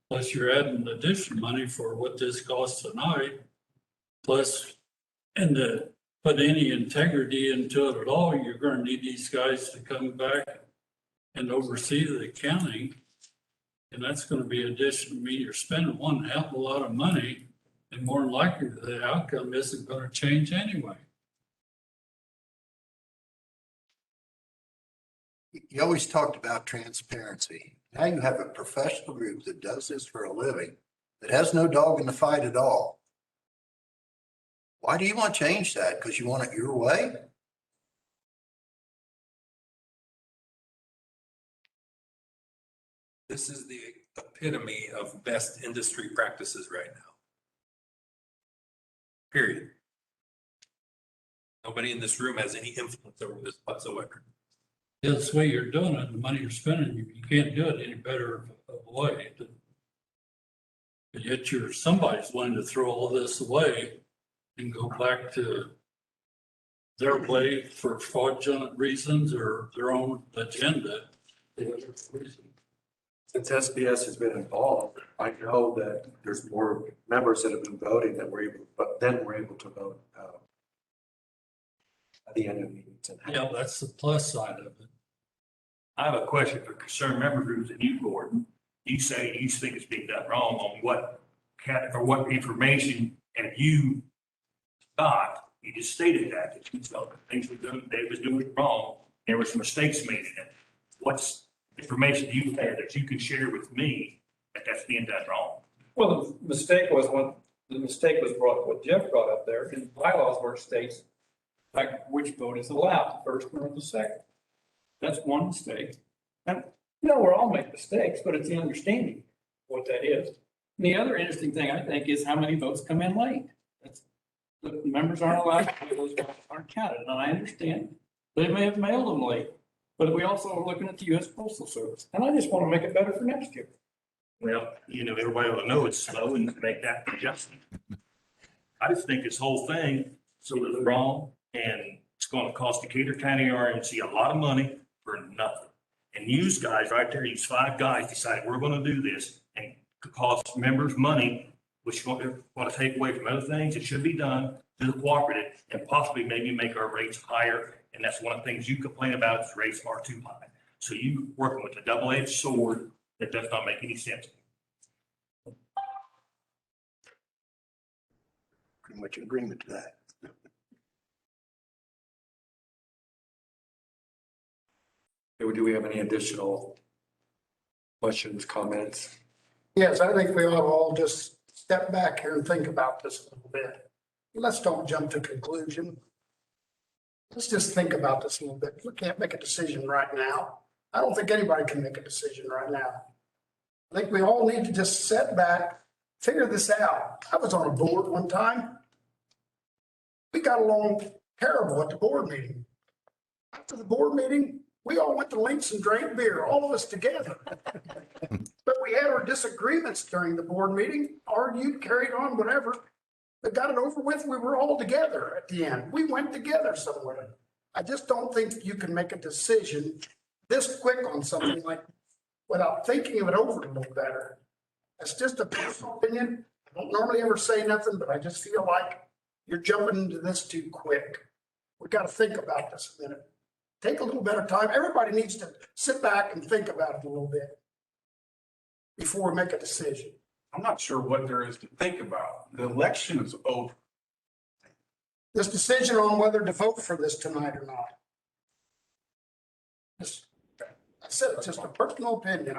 Plus you're adding additional money for what this costs tonight. Plus, and to put any integrity into it at all, you're going to need these guys to come back and oversee the accounting. And that's going to be additional. I mean, you're spending one hell of a lot of money, and more than likely the outcome isn't going to change anyway. You always talked about transparency. Now you have a professional group that does this for a living, that has no dog in the fight at all. Why do you want to change that? Because you want it your way? This is the epitome of best industry practices right now. Period. Nobody in this room has any influence over this whatsoever. Yeah, that's the way you're doing it, the money you're spending, you can't do it any better of a way. But yet somebody's willing to throw all this away and go back to their way for fraudulent reasons or their own agenda. Since SBS has been involved, I know that there's more members that have been voting that were able, but then were able to vote at the end of meetings. Yeah, that's the plus side of it. I have a question for concerned member groups and you, Gordon. You say you think it's being done wrong on what what information have you got? You just stated that you felt that things were doing, they was doing it wrong. There were some mistakes made in it. What's information you have that you can share with me that that's being done wrong? Well, the mistake was what Jeff brought up there, in bylaws where it states like which vote is allowed, the first or the second. That's one mistake. And, we're all make mistakes, but it's the understanding what that is. And the other interesting thing, I think, is how many votes come in late. The members aren't allowed, those votes aren't counted, and I understand. They may have mailed them late, but we also are looking at the U.S. Postal Service, and I just want to make it better for next year. Well, everybody will know it's slow and make that adjustment. I just think this whole thing is wrong, and it's going to cost Decatur County RMC a lot of money for nothing. And these guys right there, these 5 guys decided we're going to do this and could cost members money, which is going to take away from other things that should be done to the cooperative and possibly maybe make our rates higher. And that's one of the things you complain about is rates are too high. So you working with a double-edged sword that does not make any sense. Pretty much in agreement to that. Do we have any additional questions, comments? Yes, I think we ought to all just step back here and think about this a little bit. Let's don't jump to conclusion. Let's just think about this a little bit. We can't make a decision right now. I don't think anybody can make a decision right now. I think we all need to just sit back, figure this out. I was on a board one time. We got along terrible at the board meeting. After the board meeting, we all went to Links and drank beer, all of us together. But we had our disagreements during the board meeting, argued, carried on, whatever. But got it over with. We were all together at the end. We went together somewhere. I just don't think you can make a decision this quick on something like without thinking of it over a little better. That's just a personal opinion. I don't normally ever say nothing, but I just feel like you're jumping into this too quick. We got to think about this a minute. Take a little better time. Everybody needs to sit back and think about it a little bit before we make a decision. I'm not sure what there is to think about. The election is over. This decision on whether to vote for this tonight or not. I said it's just a personal opinion.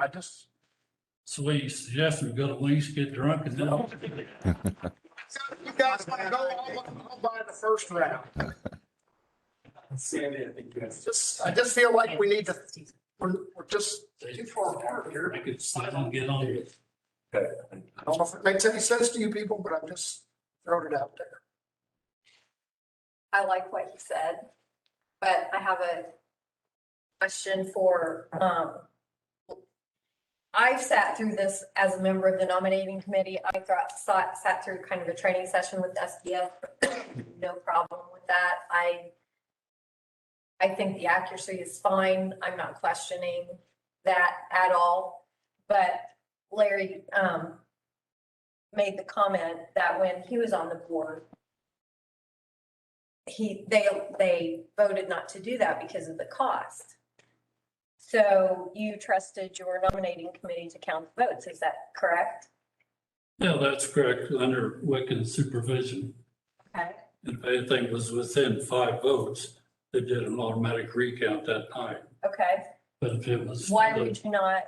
So what you suggest, we go to Wings, get drunk and then. You guys want to go, I'll buy the first round. I just feel like we need to, we're just too far apart here. I could, I don't get on it. I don't know if it makes any sense to you people, but I'm just throwing it out there. I like what you said, but I have a question for, I've sat through this as a member of the nominating committee. I sat through kind of a training session with SDF. No problem with that. I think the accuracy is fine. I'm not questioning that at all. But Larry made the comment that when he was on the board, they voted not to do that because of the cost. So you trusted your nominating committee to count the votes. Is that correct? Yeah, that's correct, under Wickens supervision. Okay. If anything was within 5 votes, they did an automatic recount that night. Okay. But if it was. Why would you not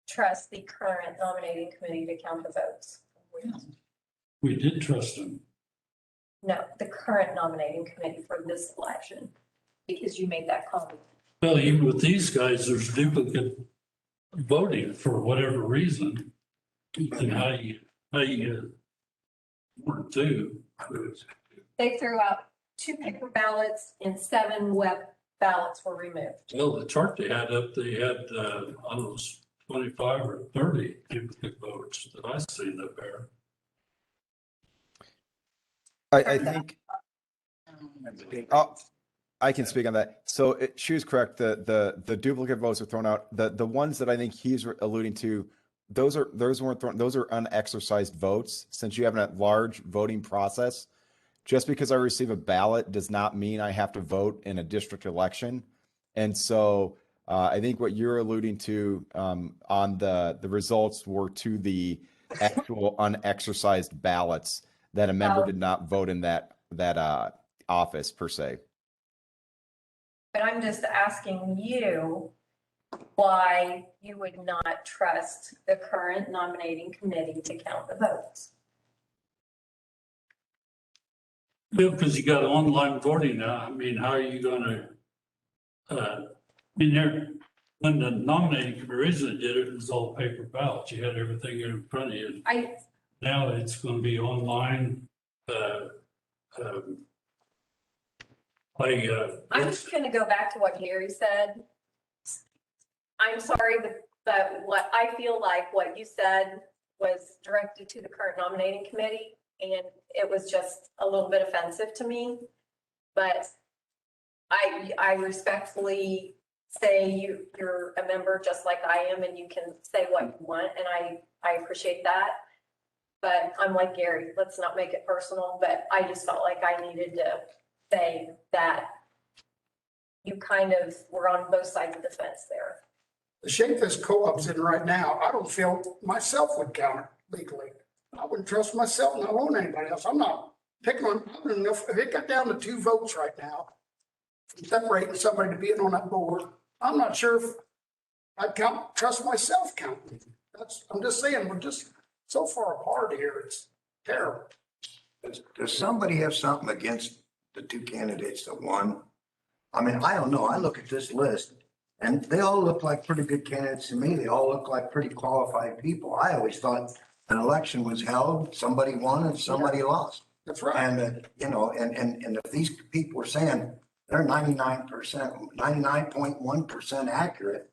trust the current nominating committee to count the votes? We did trust them. No, the current nominating committee for this election, because you made that comment. Well, even with these guys, there's duplicate voting for whatever reason. And how you weren't two. They threw out 2 paper ballots and 7 web ballots were removed. Well, the chart they had up, they had, I don't know, 25 or 30 duplicate votes that I seen up there. I think, oh, I can speak on that. So she was correct. The duplicate votes are thrown out. The ones that I think he's alluding to, those weren't thrown, those are unexercised votes. Since you have a large voting process, just because I receive a ballot does not mean I have to vote in a district election. And so I think what you're alluding to on the results were to the actual unexercised ballots that a member did not vote in that office per se. But I'm just asking you why you would not trust the current nominating committee to count the votes. Yeah, because you got online voting now. I mean, how are you gonna, when the nominating committee originally did it, it was all paper ballots. You had everything in front of you. Now it's gonna be online, I'm just gonna go back to what Gary said. I'm sorry, but what I feel like what you said was directed to the current nominating committee, and it was just a little bit offensive to me. But I respectfully say you're a member just like I am, and you can say what you want, and I appreciate that. But I'm like Gary, let's not make it personal, but I just felt like I needed to say that you kind of were on both sides of the fence there. The shape this co-op's in right now, I don't feel myself would count it legally. I wouldn't trust myself, not alone anybody else. I'm not picking on, I don't know if it got down to 2 votes right now, from separating somebody to being on that board. I'm not sure if I'd trust myself counting. I'm just saying, we're just so far apart here. It's terrible. Does somebody have something against the 2 candidates that won? I mean, I don't know. I look at this list and they all look like pretty good candidates to me. They all look like pretty qualified people. I always thought an election was held, somebody won and somebody lost. That's right. And, and if these people are saying they're 99%, 99.1% accurate,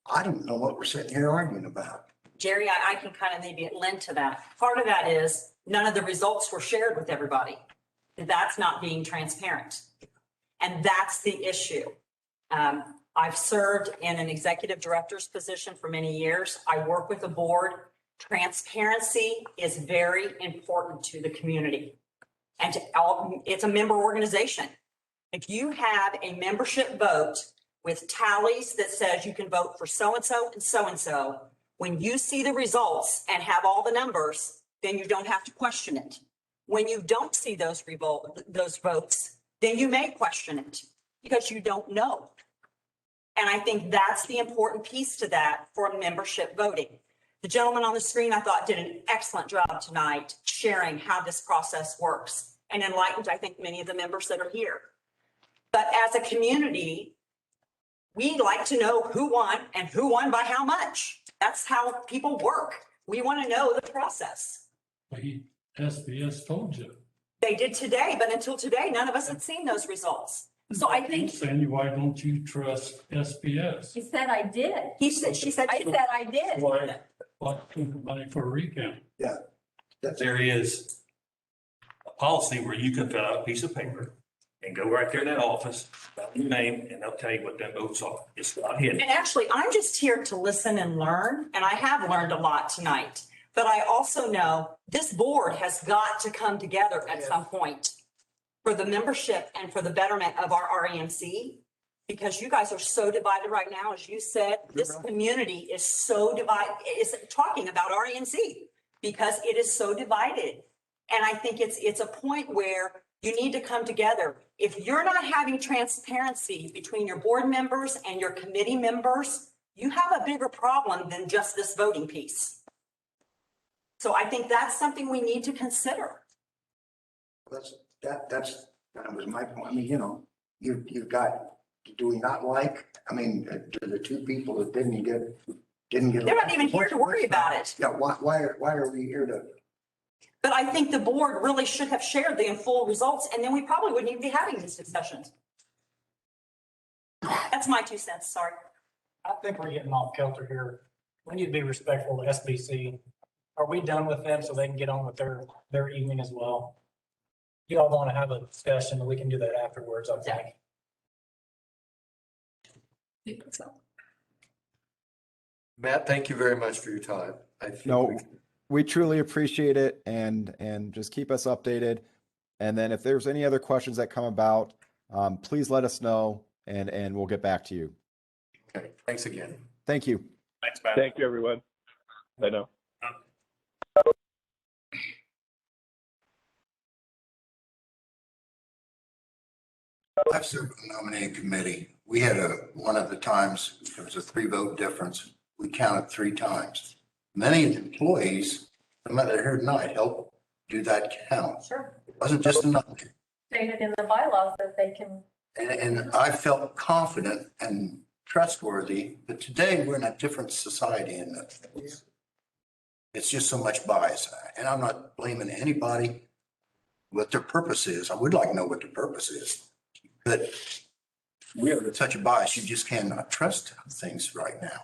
I don't know what we're sitting here arguing about. Jerry, I can kind of maybe lend to that. Part of that is none of the results were shared with everybody. That's not being transparent. And that's the issue. I've served in an executive director's position for many years. I work with the board. Transparency is very important to the community. And it's a member organization. If you have a membership vote with tallies that says you can vote for so-and-so and so-and-so, when you see the results and have all the numbers, then you don't have to question it. When you don't see those votes, then you may question it because you don't know. And I think that's the important piece to that for membership voting. The gentleman on the screen, I thought, did an excellent job tonight sharing how this process works and enlightened, I think, many of the members that are here. But as a community, we like to know who won and who won by how much. That's how people work. We want to know the process. SBS told you. They did today, but until today, none of us had seen those results. So I think. Sandy, why don't you trust SBS? She said I did. She said I said I did. Why money for a recount? Yeah. There is a policy where you can fill out a piece of paper and go right there in that office, write your name, and they'll tell you what them votes are. It's not hidden. And actually, I'm just here to listen and learn, and I have learned a lot tonight. But I also know this board has got to come together at some point for the membership and for the betterment of our REMC, because you guys are so divided right now. As you said, this community is so divided, is talking about REMC because it is so divided. And I think it's a point where you need to come together. If you're not having transparency between your board members and your committee members, you have a bigger problem than just this voting piece. So I think that's something we need to consider. That was my point. I mean, you know, you've got, do we not like, I mean, the two people that didn't get. They're not even here to worry about it. Yeah, why are we here to? But I think the board really should have shared the full results, and then we probably wouldn't even be having these discussions. That's my 2 cents, sorry. I think we're getting off kilter here. We need to be respectful to SBC. Are we done with them so they can get on with their evening as well? You all want to have a discussion, we can do that afterwards, I think. Matt, thank you very much for your time. No, we truly appreciate it and just keep us updated. And then if there's any other questions that come about, please let us know and we'll get back to you. Okay, thanks again. Thank you. Thanks, Matt. Thank you, everyone. I know. I've served on the nominating committee. We had one of the times, there was a 3-vote difference. We counted 3 times. Many of the employees, no matter here tonight, helped do that count. Sure. It wasn't just enough. Stated in the bylaws that they can. And I felt confident and trustworthy, but today we're in a different society and it's just so much bias. And I'm not blaming anybody what their purpose is. I would like to know what their purpose is. But we are at such a bias, you just cannot trust things right now.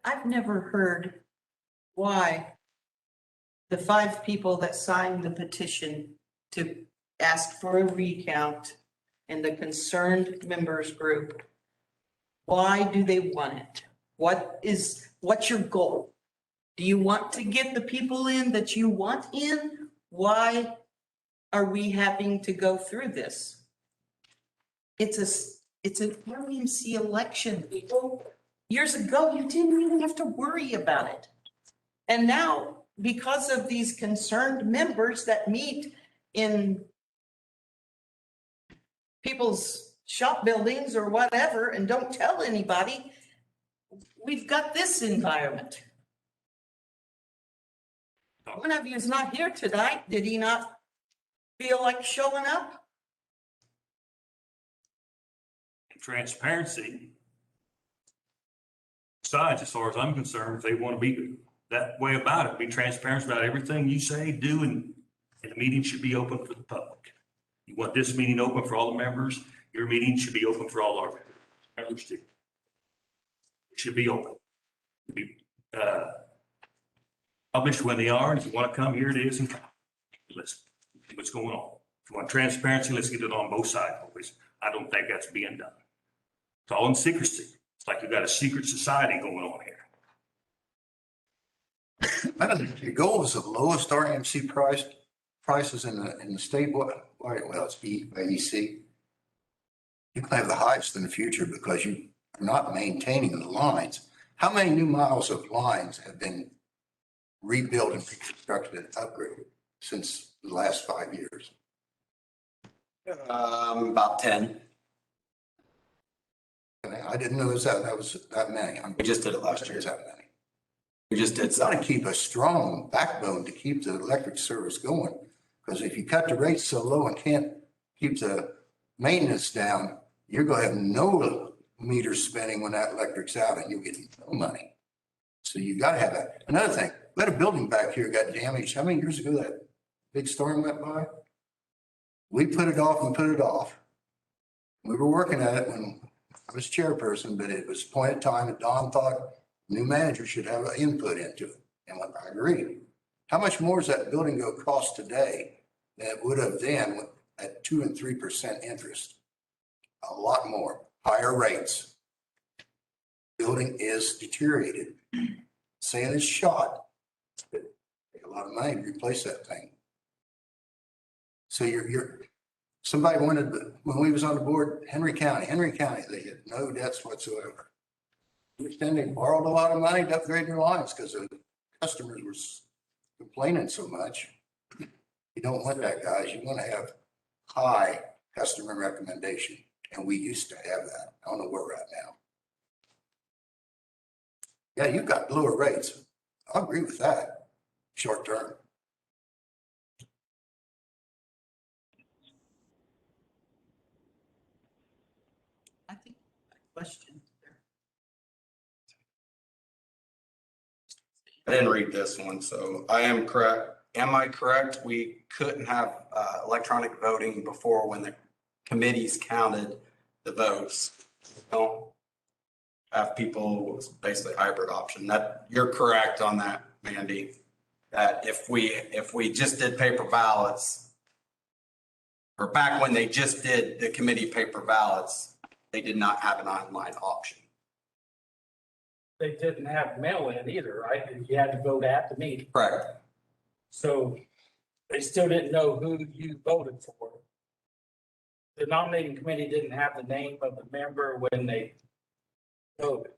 I've never heard why the 5 people that signed the petition to ask for a recount and the concerned members group, why do they want it? What's your goal? Do you want to get the people in that you want in? Why are we having to go through this? It's an RMC election, people. Years ago, you didn't even have to worry about it. And now, because of these concerned members that meet in people's shop buildings or whatever and don't tell anybody, we've got this environment. One of you is not here tonight. Did he not feel like showing up? Transparency. Besides, as far as I'm concerned, if they want to be that way about it, be transparent about everything you say, do, and the meeting should be open for the public. You want this meeting open for all the members, your meeting should be open for all our members too. It should be open. Be published when they are, and if you want to come, here it is, and listen, see what's going on. If you want transparency, let's get it on both sides, always. I don't think that's being done. It's all in secrecy. It's like you've got a secret society going on here. The goal is the lowest RMC prices in the state. Well, it's AEC. You can have the highest in the future because you are not maintaining the lines. How many new miles of lines have been rebuilt and reconstructed and upgraded since the last 5 years? About 10. I didn't know that was that many. We just did it last year. That many. We just did It's got to keep a strong backbone to keep the electric service going. Because if you cut the rates so low and can't keep the maintenance down, you're going to have no meter spinning when that electric's out and you'll get no money. So you got to have that. Another thing, we had a building back here got damaged. How many years ago that big storm went by? We put it off and put it off. We were working at it when I was chairperson, but it was a point in time that Don thought new manager should have an input into it. And I agree. How much more does that building go cost today than it would have then at 2% and 3% interest? A lot more, higher rates. Building is deteriorated. Saying it's shot, but take a lot of money to replace that thing. So somebody wanted, when we was on the board, Henry County, they had no debts whatsoever. Then they borrowed a lot of money to upgrade their lines because the customers were complaining so much. You don't want that, guys. You want to have high customer recommendation. And we used to have that. I don't know where we're at now. Yeah, you've got lower rates. I agree with that, short term. I think, question. I didn't read this one, so I am correct. Am I correct? We couldn't have electronic voting before when the committees counted the votes. Don't have people, it's basically hybrid option. That, you're correct on that, Mandy. That if we just did paper ballots, or back when they just did the committee paper ballots, they did not have an online option. They didn't have mail-in either, right? You had to vote at the meeting. Correct. So they still didn't know who you voted for. The nominating committee didn't have the name of the member when they voted.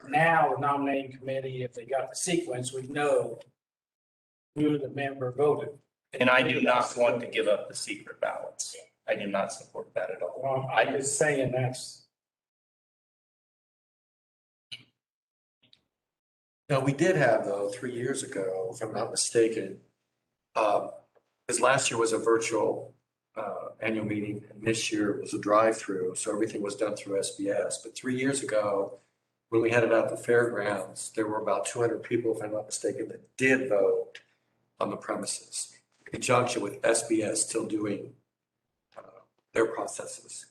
Now, the nominating committee, if they got the sequence, would know who the member voted. And I do not want to give up the secret ballots. I do not support that at all. Well, I'm just saying that's. Now, we did have though, 3 years ago, if I'm not mistaken, because last year was a virtual annual meeting and this year it was a drive-through. So everything was done through SBS. But 3 years ago, when we had it at the fairgrounds, there were about 200 people, if I'm not mistaken, that did vote on the premises in conjunction with SBS still doing their processes.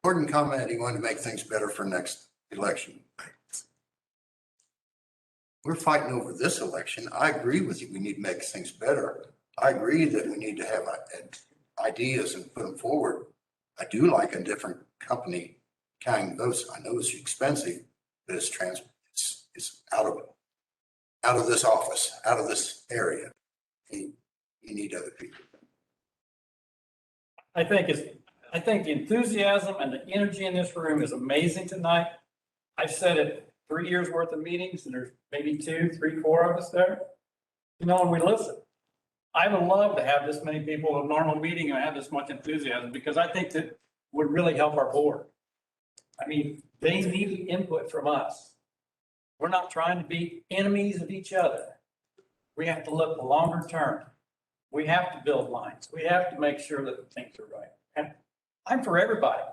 Gordon commented he wanted to make things better for next election. We're fighting over this election. I agree with you. We need to make things better. I agree that we need to have ideas and put them forward. I do like a different company counting votes. I know it's expensive, but it's out of this office, out of this area. You need other people. I think the enthusiasm and the energy in this room is amazing tonight. I've said it 3 years worth of meetings and there's maybe 2, 3, 4 of us there. You know, and we listen. I would love to have this many people in a normal meeting and have this much enthusiasm because I think that would really help our board. I mean, they need input from us. We're not trying to be enemies of each other. We have to look the longer term. We have to build lines. We have to make sure that things are right. And I'm for everybody.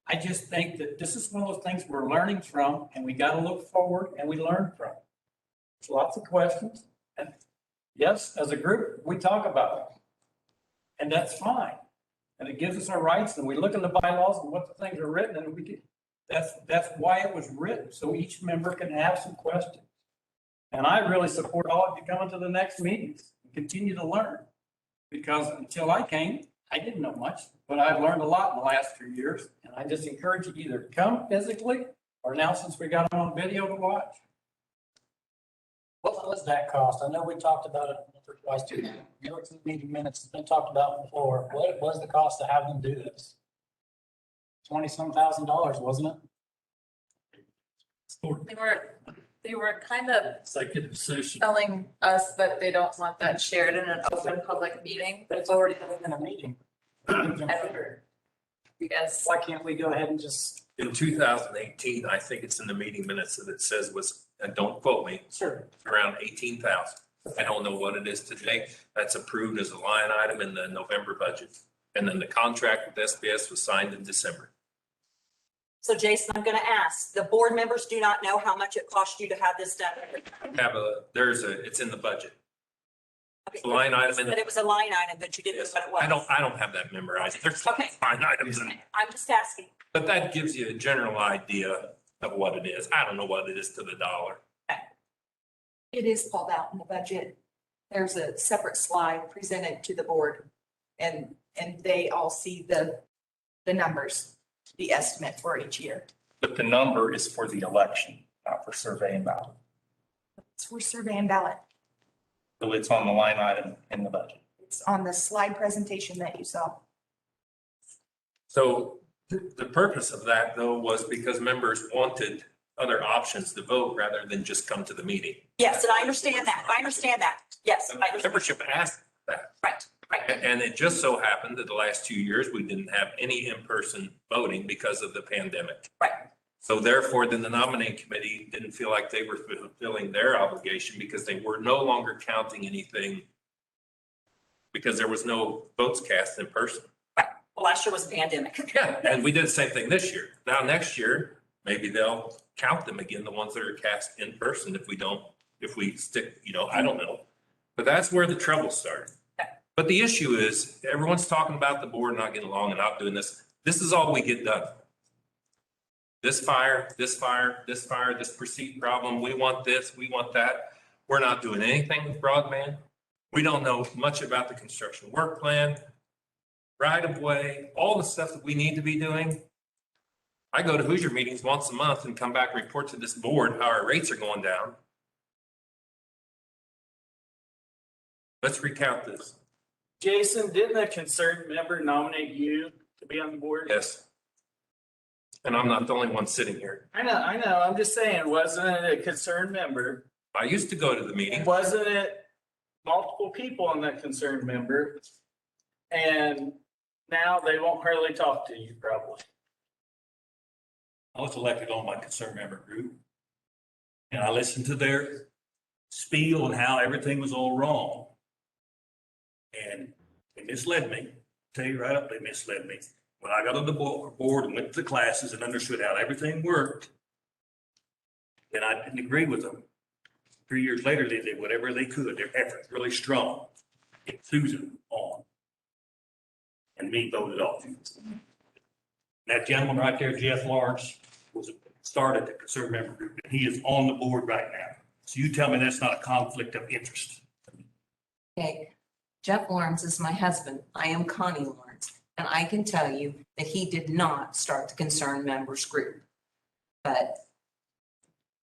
I just think that this is one of those things we're learning from and we got to look forward and we learn from. There's lots of questions. And yes, as a group, we talk about them. And that's fine. And it gives us our rights and we look in the bylaws and what the things are written and we can, that's why it was written. So each member can have some questions. And I really support all of you coming to the next meetings and continue to learn. Because until I came, I didn't know much, but I've learned a lot in the last 2 years. And I just encourage you to either come physically or now since we got them on video to watch. What was that cost? I know we talked about it twice too. You looked at the meeting minutes, it's been talked about before. What was the cost to have them do this? $20-some thousand, wasn't it? They were kind of Executive session. telling us that they don't want that shared in an open public meeting. But it's already in a meeting. You guys. Why can't we go ahead and just? In 2018, I think it's in the meeting minutes that it says was, and don't quote me, Sure. around 18,000. I don't know what it is today. That's approved as a line item in the November budget. And then the contract with SBS was signed in December. So Jason, I'm going to ask, the board members do not know how much it cost you to have this done. It's in the budget. Okay. Line item in But the, it was a line item, but you didn't know what it was. I don't have that memorized. There's Okay. line items in, I'm just asking. but that gives you a general idea of what it is. I don't know what it is to the dollar. It is called out in the budget. There's a separate slide presented to the board and they all see the numbers, the estimate for each year. But the number is for the election, not for survey and ballot. It's for survey and ballot. So it's on the line item in the budget. It's on the slide presentation that you saw. So the purpose of that though was because members wanted other options to vote rather than just come to the meeting. Yes, and I understand that. I understand that. Yes. I understand. Membership asked that. Right. And it just so happened that the last 2 years, we didn't have any in-person voting because of the pandemic. Right. So therefore, then the nominating committee didn't feel like they were fulfilling their obligation because they were no longer counting anything because there was no votes cast in person. Well, last year was a pandemic. Yeah, and we did the same thing this year. Now, next year, maybe they'll count them again, the ones that are cast in person if we stick, I don't know. But that's where the trouble started. But the issue is, everyone's talking about the board not getting along and not doing this. This is all we get done. This fire, this perceived problem, we want this, we want that. We're not doing anything with broadband. We don't know much about the construction work plan, right of way, all the stuff that we need to be doing. I go to Hoosier meetings once a month and come back and report to this board how our rates are going down. Let's recount this. Jason, didn't a concerned member nominate you to be on the board? Yes. And I'm not the only one sitting here. I know. I'm just saying, wasn't it a concerned member? I used to go to the meeting. Wasn't it multiple people on that concerned member? And now they won't hardly talk to you probably. I was elected on my concerned member group. And I listened to their spiel on how everything was all wrong. And they misled me. Tell you right up, they misled me. When I got on the board and went to the classes and understood how everything worked, then I didn't agree with them. 3 years later, they did whatever they could. Their effort really strong. Get Susan on. And me voted off. That gentleman right there, Jeff Lawrence, started the concerned member group, and he is on the board right now. So you tell me that's not a conflict of interest. Okay, Jeff Lawrence is my husband. I am Connie Lawrence. And I can tell you that he did not start the concerned members group. But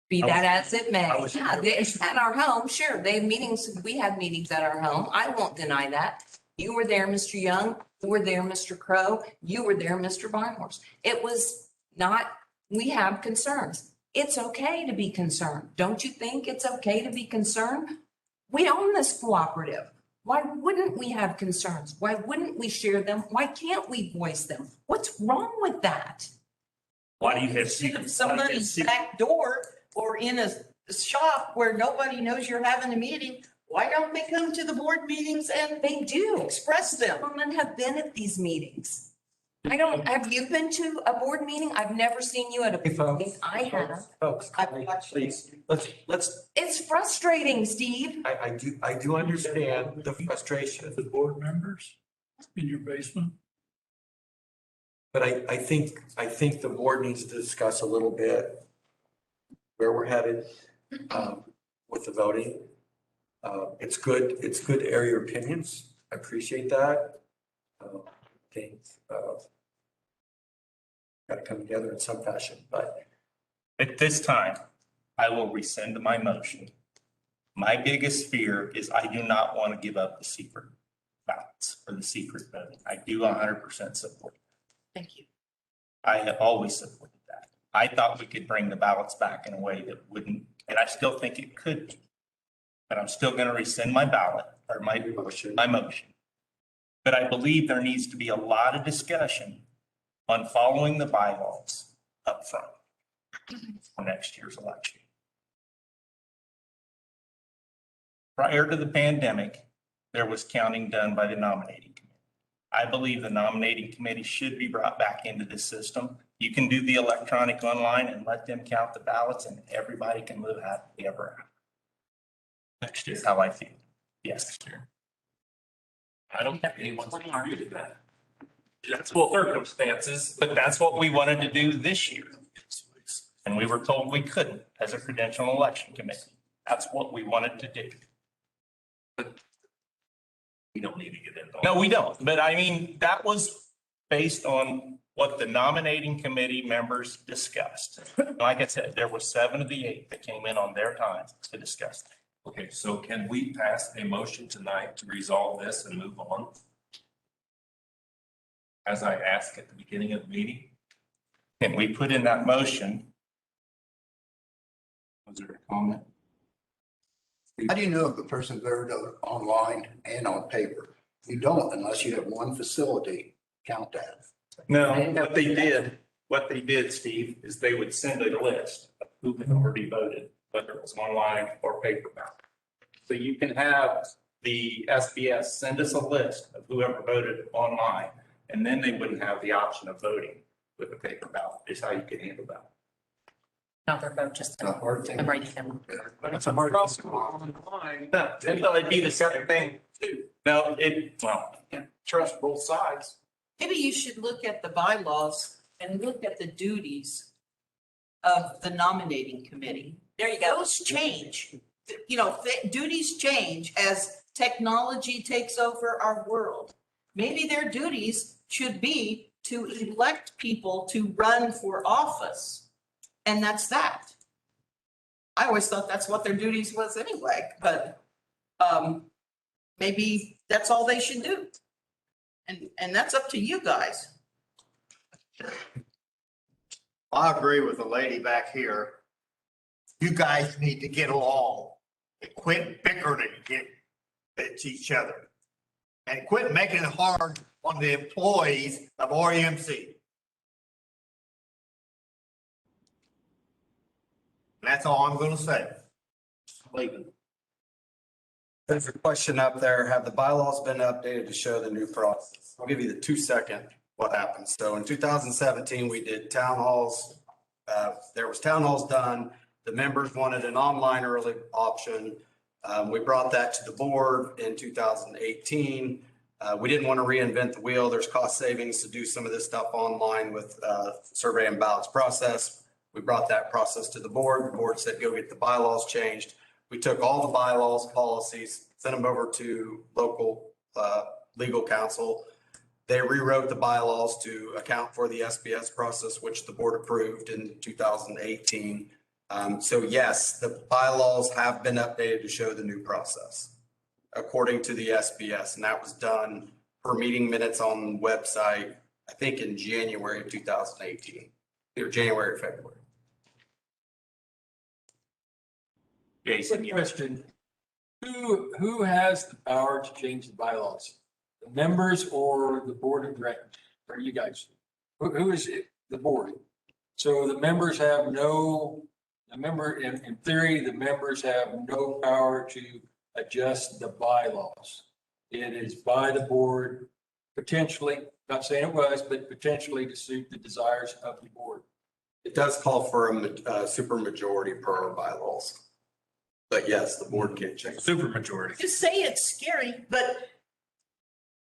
be that as it may, yeah, it's at our home, sure, they have meetings, we have meetings at our home. I won't deny that. You were there, Mr. Young, you were there, Mr. Crow, you were there, Mr. Barnhorse. It was not, we have concerns. It's okay to be concerned. Don't you think it's okay to be concerned? We own this cooperative. Why wouldn't we have concerns? Why wouldn't we share them? Why can't we voice them? What's wrong with that? Why do you have secret? Somebody's back door or in a shop where nobody knows you're having a meeting. Why don't they come to the board meetings and they do express them? Gentlemen have been at these meetings. Have you been to a board meeting? I've never seen you at a board meeting. I have. Folks, please, let's, It's frustrating, Steve. I do understand the frustration. The board members in your basement? But I think the board needs to discuss a little bit where we're headed with the voting. It's good to air your opinions. I appreciate that. Things got to come together in some fashion, but At this time, I will rescind my motion. My biggest fear is I do not want to give up the secret ballots or the secret voting. I do 100% support. Thank you. I have always supported that. I thought we could bring the ballots back in a way that wouldn't, and I still think it could be. But I'm still going to rescind my ballot or my motion. But I believe there needs to be a lot of discussion on following the bylaws up front for next year's election. Prior to the pandemic, there was counting done by the nominating committee. I believe the nominating committee should be brought back into this system. You can do the electronic online and let them count the ballots and everybody can live happily ever after. Next year. Is how I feel. Yes. Next year. I don't think anyone's disputed that. That's what circumstances, But that's what we wanted to do this year. And we were told we couldn't as a credential election committee. That's what we wanted to do. we don't need to get involved. No, we don't. But I mean, that was based on what the nominating committee members discussed. Like I said, there were 7 of the 8 that came in on their time to discuss that. Okay, so can we pass a motion tonight to resolve this and move on? As I asked at the beginning of the meeting? Can we put in that motion? Was there a comment? How do you know if the person voted online and on paper? You don't unless you have one facility count that. No, what they did What they did, Steve, is they would send a list of who had already voted, whether it was online or paper ballot. So you can have the SBS send us a list of whoever voted online, and then they wouldn't have the option of voting with a paper ballot, is how you could handle that. Not their vote, just Not hard thing. the writing them. But it's a hard. No, it'd be the same thing too. No, Trust both sides. Maybe you should look at the bylaws and look at the duties of the nominating committee. There you go. Those change. You know, duties change as technology takes over our world. Maybe their duties should be to elect people to run for office. And that's that. I always thought that's what their duties was anyway, but maybe that's all they should do. And that's up to you guys. I agree with the lady back here. You guys need to get along and quit bickering at each other. And quit making it hard on the employees of REMC. That's all I'm gonna say. Leaving. There's a question up there. Have the bylaws been updated to show the new process? I'll give you the 2-second what happened. So in 2017, we did town halls. There was town halls done. The members wanted an online early option. We brought that to the board in 2018. We didn't want to reinvent the wheel. There's cost savings to do some of this stuff online with survey and ballots process. We brought that process to the board. The board said, go get the bylaws changed. We took all the bylaws, policies, sent them over to local legal counsel. They rewrote the bylaws to account for the SBS process, which the board approved in 2018. So yes, the bylaws have been updated to show the new process according to the SBS. And that was done per meeting minutes on the website, I think in January of 2018, or January, February. Jason, Question, who has the power to change the bylaws? The members or the board of directors, or you guys? Who is it? The board? So the members have in theory, the members have no power to adjust the bylaws. It is by the board, potentially, not saying it was, but potentially to suit the desires of the board. It does call for a super majority per our bylaws. But yes, the board can change. Super majority. You say it's scary, but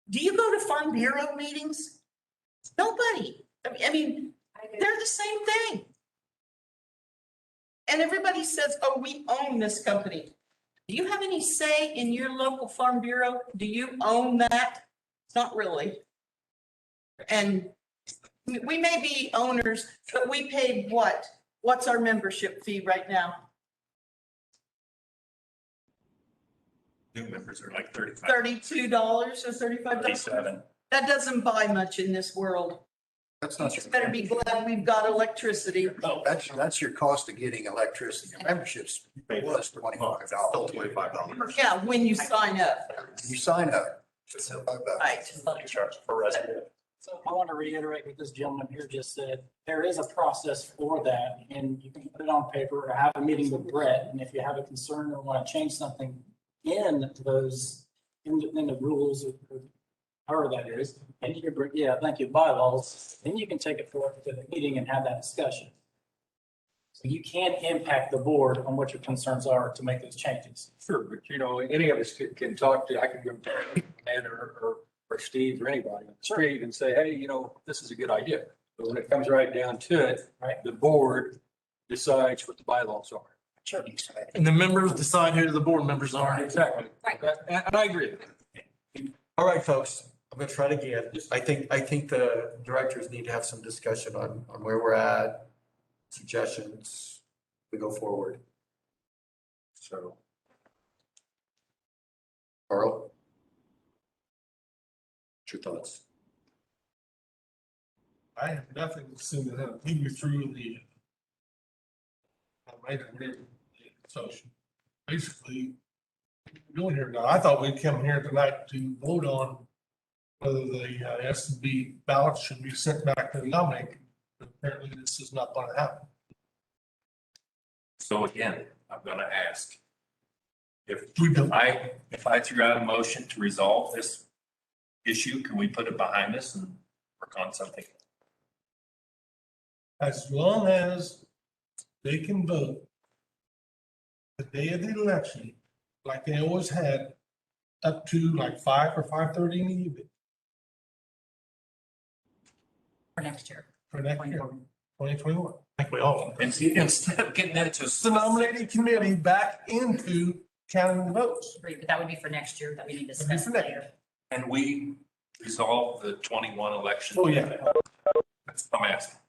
do you go to Farm Bureau meetings? Nobody. I mean, they're the same thing. And everybody says, oh, we own this company. Do you have any say in your local Farm Bureau? Do you own that? Not really. And we may be owners, but we paid what? What's our membership fee right now? New members are like 35. $32 or $35? 37. That doesn't buy much in this world. That's not You your. better be glad we've got electricity. No, that's your cost of getting electricity. Your membership's was $25. Still $25. Yeah, when you sign up. You sign up. It's $5. Right. Charge per resident. So I want to reiterate what this gentleman here just said. There is a process for that, and you can put it on paper or have a meeting with Brett. And if you have a concern or want to change something in those, in the rules or however that is, and you can bring, thank you, bylaws, then you can take it forward to the meeting and have that discussion. So you can impact the board on what your concerns are to make those changes. Sure, but any of us can talk to, I can go to Ed or Steve or anybody on the street and say, hey, this is a good idea. But when it comes right down to it, right, the board decides what the bylaws are. Sure. And the members decide who the board members are. Exactly. Right. And I agree. All right, folks, I'm gonna try it again. I think the directors need to have some discussion on where we're at, suggestions, we go forward. So. Carl? What's your thoughts? I have nothing to say to that. Lead me through the. So basically, doing here now, I thought we'd come here tonight to vote on whether the S&B ballots should be sent back to the nominating. Apparently this is not gonna happen. So again, I'm gonna ask. If I threw out a motion to resolve this issue, can we put it behind us and work on something? As long as they can vote the day of the election, like they always had, up to like 5 or 5:30 in the evening For next year. for next year, 2021. I think we all. And see, instead of getting into The nominating committee back into counting the votes. Agree, but that would be for next year that we need to That'd be discuss for next later. and we resolve the 21 election. Oh, yeah. That's what I'm asking.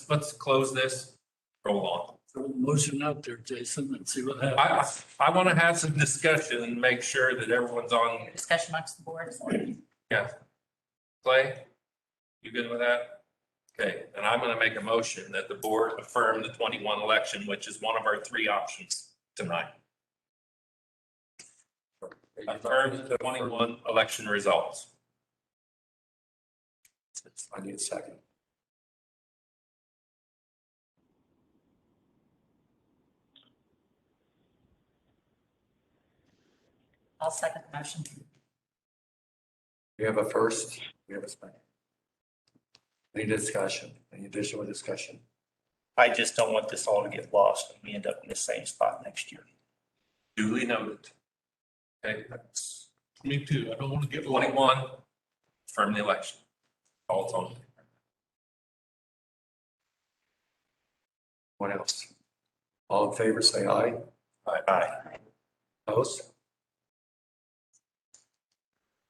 Let's close this, roll on. Throw a motion out there, Jason, and see what happens. I want to have some discussion and make sure that everyone's on. Discussion amongst the board. Yeah. Clay, you good with that? Okay, and I'm going to make a motion that the board affirm the 21 election, which is one of our 3 options tonight. Affirm the 21 election results. I need a second. I'll second the motion. We have a first, we have a second. Any discussion, any additional discussion? I just don't want this all to get lost and we end up in the same spot next year. Duly noted. Okay, That's me too. I don't want to get 21, affirm the election. All it's on. What else? All in favor, say aye. Aye. Opposed?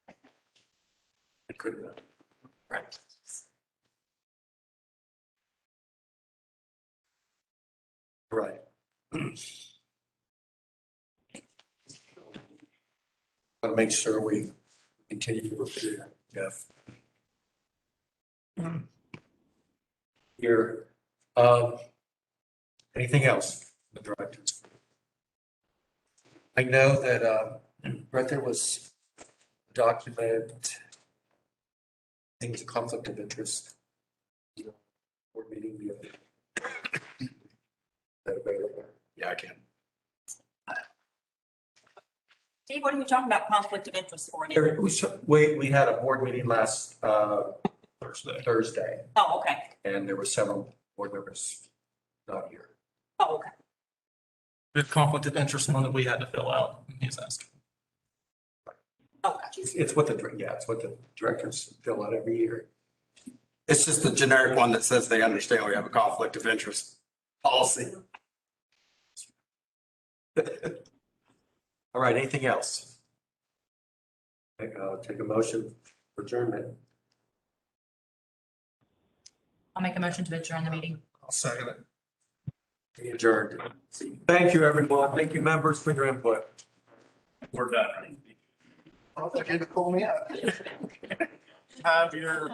I couldn't. Right. Right. Want to make sure we continue to review, Jeff. Here, anything else, the directors? I know that, right there was a document, I think it's a conflict of interest. Board meeting, is that available? Yeah, I can. Steve, what are you talking about conflict of interest for? We had a board meeting last Thursday, Oh, okay. and there were several board members not here. Oh, okay. The conflict of interest one that we had to fill out. He's asking. Oh, gotcha. It's what it's what the directors fill out every year. It's just the generic one that says they understand we have a conflict of interest policy. All right, anything else? Take a motion for adjournment. I'll make a motion to adjourn the meeting. I'll second it. We adjourned. Thank you, everyone. Thank you, members, for your input. We're done. I thought you had to pull me out. Have your